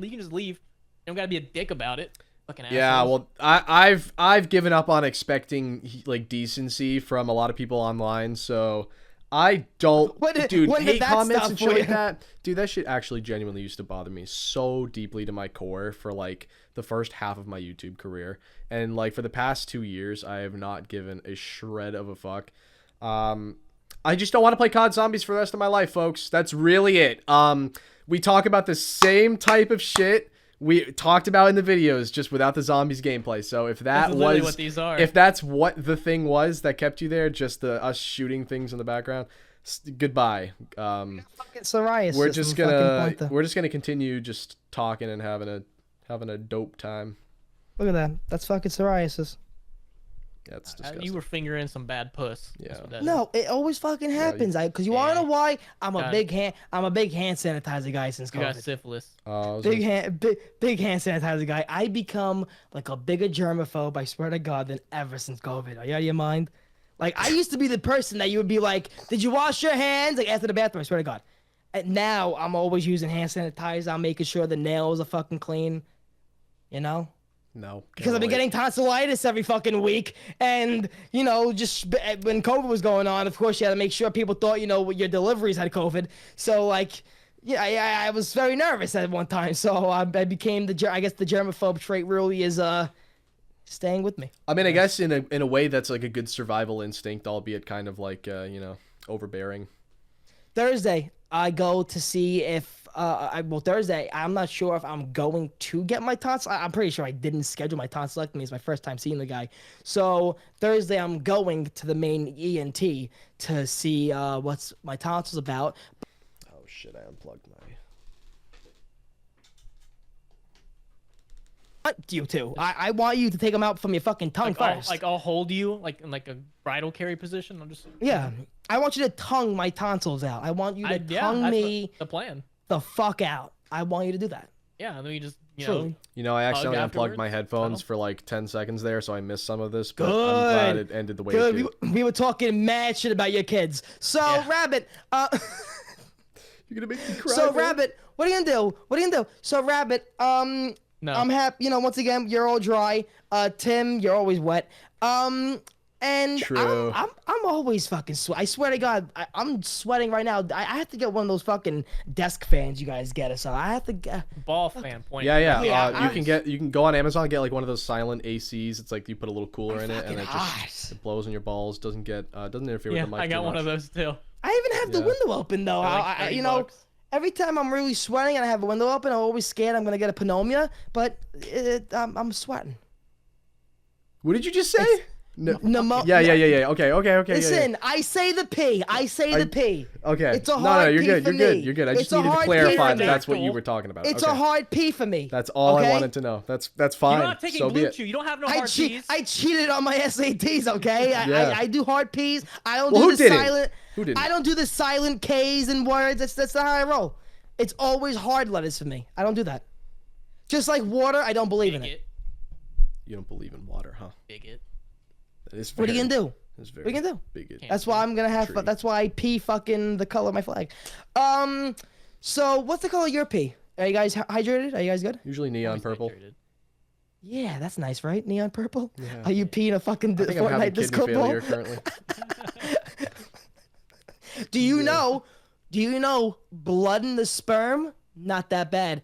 C: can just leave. You don't gotta be a dick about it. Fucking
B: Yeah,
C: assholes.
B: well, I've given up on expecting like decency from a lot of people online, so I don't.
A: When did
B: hate
A: that
B: comments
A: stop
B: and
A: for
B: shit like
A: you?
B: that. Dude, that shit actually genuinely used to bother me so deeply to my core for like the first half of my YouTube career, and like for the past 2 years, I have not given a shred of a fuck. I just don't want to play COD Zombies for the rest of my life, folks. That's really it. We talk about the same type of shit we talked about in the videos, just without the zombies gameplay. So if that
C: That's literally
B: was,
C: what these are.
B: if that's what the thing was that kept you there, just us shooting things in the background, goodbye.
A: Fucking psoriasis.
B: We're
A: is
B: just
A: the fucking
B: gonna
A: point, though.
B: we're just gonna continue just talking and having a dope time.
A: Look at that. That's fucking psoriasis.
B: That's disgusting.
C: You were fingering some bad puss. That's
B: Yeah.
C: what that is.
A: No, it always fucking happens. Cause you wanna know why? I'm a big hand sanitizer guy since
C: You got
A: COVID.
C: syphilis.
B: I was
A: Big hand sanitizer guy. I become like a bigger germaphobe, I swear to God, than ever since COVID. Are you out of your mind? Like, I used to be the person that you would be like, did you wash your hands? Like, after the bathroom, I swear to God. And now, I'm always using hand sanitizer. I'm making sure the nails are fucking clean. You know?
B: No.
A: Because I've been getting tonsillitis every fucking week. And, you know, just when COVID was going on, of course, you had to make sure people thought, you know, your deliveries had COVID. So, like, yeah, I was very nervous at one time. So, I became I guess the germaphobe trait really is, staying with me.
B: I mean, I guess in a way that's like a good survival instinct, albeit kind of like you know, overbearing.
A: Thursday, I go to see if Thursday, I'm not sure if I'm going to get my tonsil. I'm pretty sure I didn't schedule my tonsillectomy. It's my first time seeing the guy. So Thursday, I'm going to the main ENT to see what's my tonsils about.
B: Oh shit! I unplugged my.
A: You too. I want you to take them out from your fucking tongue first.
C: I'll hold you like in like a bridal carry position. I'll just.
A: Yeah, I want you to tongue my tonsils out. I want you to tongue me
C: the plan.
A: The fuck out. I want you to do that.
C: Yeah, and then you just
A: Truly.
B: You know, I accidentally unplugged my headphones for like 10 seconons there, so I missed some of this. But I'm glad it ended the way it did.
A: We were talking mad shit about your kids. So Rabbit,
B: you're gonna make me cry.
A: So
B: man.
A: Rabbit, what are you gonna do? So Rabbit,
C: no.
A: I'm happy. You know, once again, you're all dry. Tim, you're always wet. And
B: True.
A: I'm always fucking sweat. I swear to God, I'm sweating right now. I have to get one of those fucking desk fans you guys get us. So I have to get
C: ball fan point.
B: Yeah. You can go on Amazon and get like one of those silent ACs. It's like you put a little cooler in it and it blows on your balls. Doesn't interfere with the mic.
C: I got one of those too.
A: I even have the window open though.
C: Like
A: you know, every time I'm really sweating and I have a window open, I'm always scared I'm gonna get a pneumonia. But I'm sweating.
B: What did you just say?
A: Yeah. Okay. Listen, I say the P. The P.
B: Okay.
A: It's a hard P
B: you're
A: for
B: good.
A: me.
B: You're good. I
A: It's
B: just
A: a
B: needed to
A: hard P
B: clarify
A: for
B: that
A: me.
B: that's what you were talking about.
A: It's
B: okay.
A: a hard P for me.
B: That's all
A: okay?
B: I wanted to know. That's fine.
D: You're not taking
B: so
D: Blue Chew. You don't have no hard P's.
A: I cheated on my SATs. Okay. I do hard P's. I don't
B: Well,
A: do
B: who
A: the
B: didn't?
A: silent.
B: Who didn't?
A: I don't do the silent K's and words. That's not how I roll. It's always hard letters for me. I don't do that. Just like water, I don't believe in it.
B: You don't believe in water, huh?
C: Bigot.
B: That is
A: What are you gonna do?
B: What
A: are you gonna do?
B: Bigot.
A: That's why I'm gonna have. That's why I pee fucking the color of my flag. So what's the color of your pee? Are you guys hydrated? Are you guys good?
B: Usually neon purple.
C: Hydrated.
A: Yeah, that's nice, right? Neon purple.
B: Yeah.
A: Are you peeing a fucking
B: I think I'm having
A: Fortnite
B: kidney
A: disco ball?
B: failure currently.
A: Do you know? Blood in the sperm, not that bad.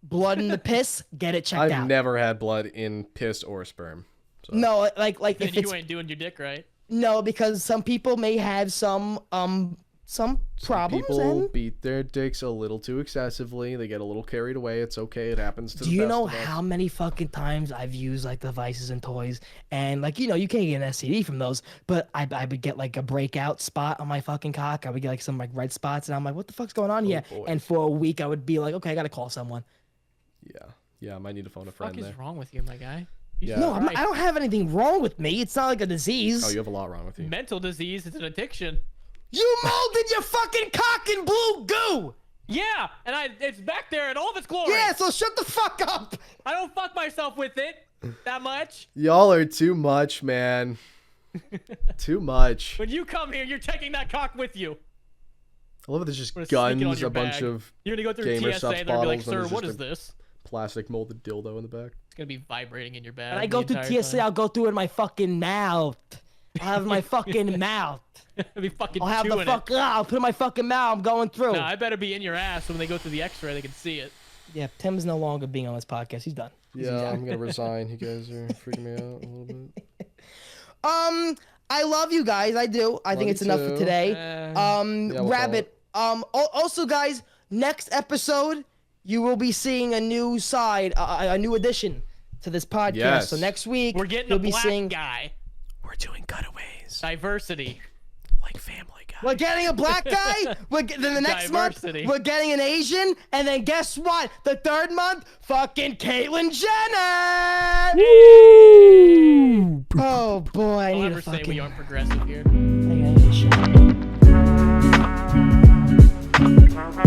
A: Blood in the piss, get it checked out.
B: I've never had blood in piss or sperm. So.
A: No, like
C: Then
A: if it's
C: you ain't doing your dick right.
A: no, because some people may have some problems.
B: People beat their dicks a little too excessively. They get a little carried away. It's okay. It happens to the best
A: Do you know
B: of us.
A: how many fucking times I've used like devices and toys and like you can't get an STD from those, but I would get like a breakout spot on my fucking cock. I would get like some like red spots and I'm like, what the fuck's going on here?
B: Boy.
A: And for a week I would be like, okay, I gotta call someone.
B: Yeah. I might need to phone a friend
C: What the fuck
B: there.
C: is wrong with you, my guy?
B: Yeah.
A: No, I don't have anything wrong with me. It's not like a disease.
B: Oh, you have a lot wrong with you.
C: Mental disease is an addiction.
A: You molded your fucking cock in blue goo.
C: Yeah, and it's back there in all of its glory.
A: Yeah, so shut the fuck up.
C: I don't fuck myself with it that much.
B: Y'all are too much, man. Too much.
C: When you come here, you're taking that cock with you.
B: I love it. There's just
C: I'm gonna stick it on
B: guns,
C: your
B: a bunch
C: bag.
B: of
C: You're gonna go through
B: gamer
C: TSA,
B: subs
C: they're gonna be like,
B: bottles, and
C: sir,
B: there's
C: what
B: just
C: is this?
B: plastic molded dildo in the back.
C: It's gonna be vibrating in your bag.
A: When I go through TSA, I'll go through it in my fucking mouth. I'll have my fucking mouth.
C: I'll be fucking
A: I'll have the
C: chewing
A: fuck. I'll put it in my fucking mouth. I'm going through.
C: No, I better be in your ass so when they go through the X-ray, they can see it.
A: Yeah, Tim's no longer being on this podcast. He's done.
B: Yeah, I'm gonna resign. You guys are freaking me out a little bit.
A: I love you guys. I do. I think
B: Love
A: it's
B: you
A: enough for
B: too.
A: today.
B: we'll
A: Rabbit. Also, guys, next episode you will be seeing a new side, a new addition to this podcast.
B: Yes.
A: So next week
C: We're getting
A: you'll
C: a
A: be
C: black
A: seeing.
C: guy.
B: We're doing cutaways.
C: Diversity.
B: Like Family Guy.
A: We're getting a black guy. Then the next
C: Diversity.
A: month we're getting an Asian, and then guess what? The third month, fucking Caitlyn Jenner. Oh boy, I
C: Don't
A: need
C: ever
A: a
C: say
A: fucking.
C: we aren't progressive here.
A: I gotta get shit.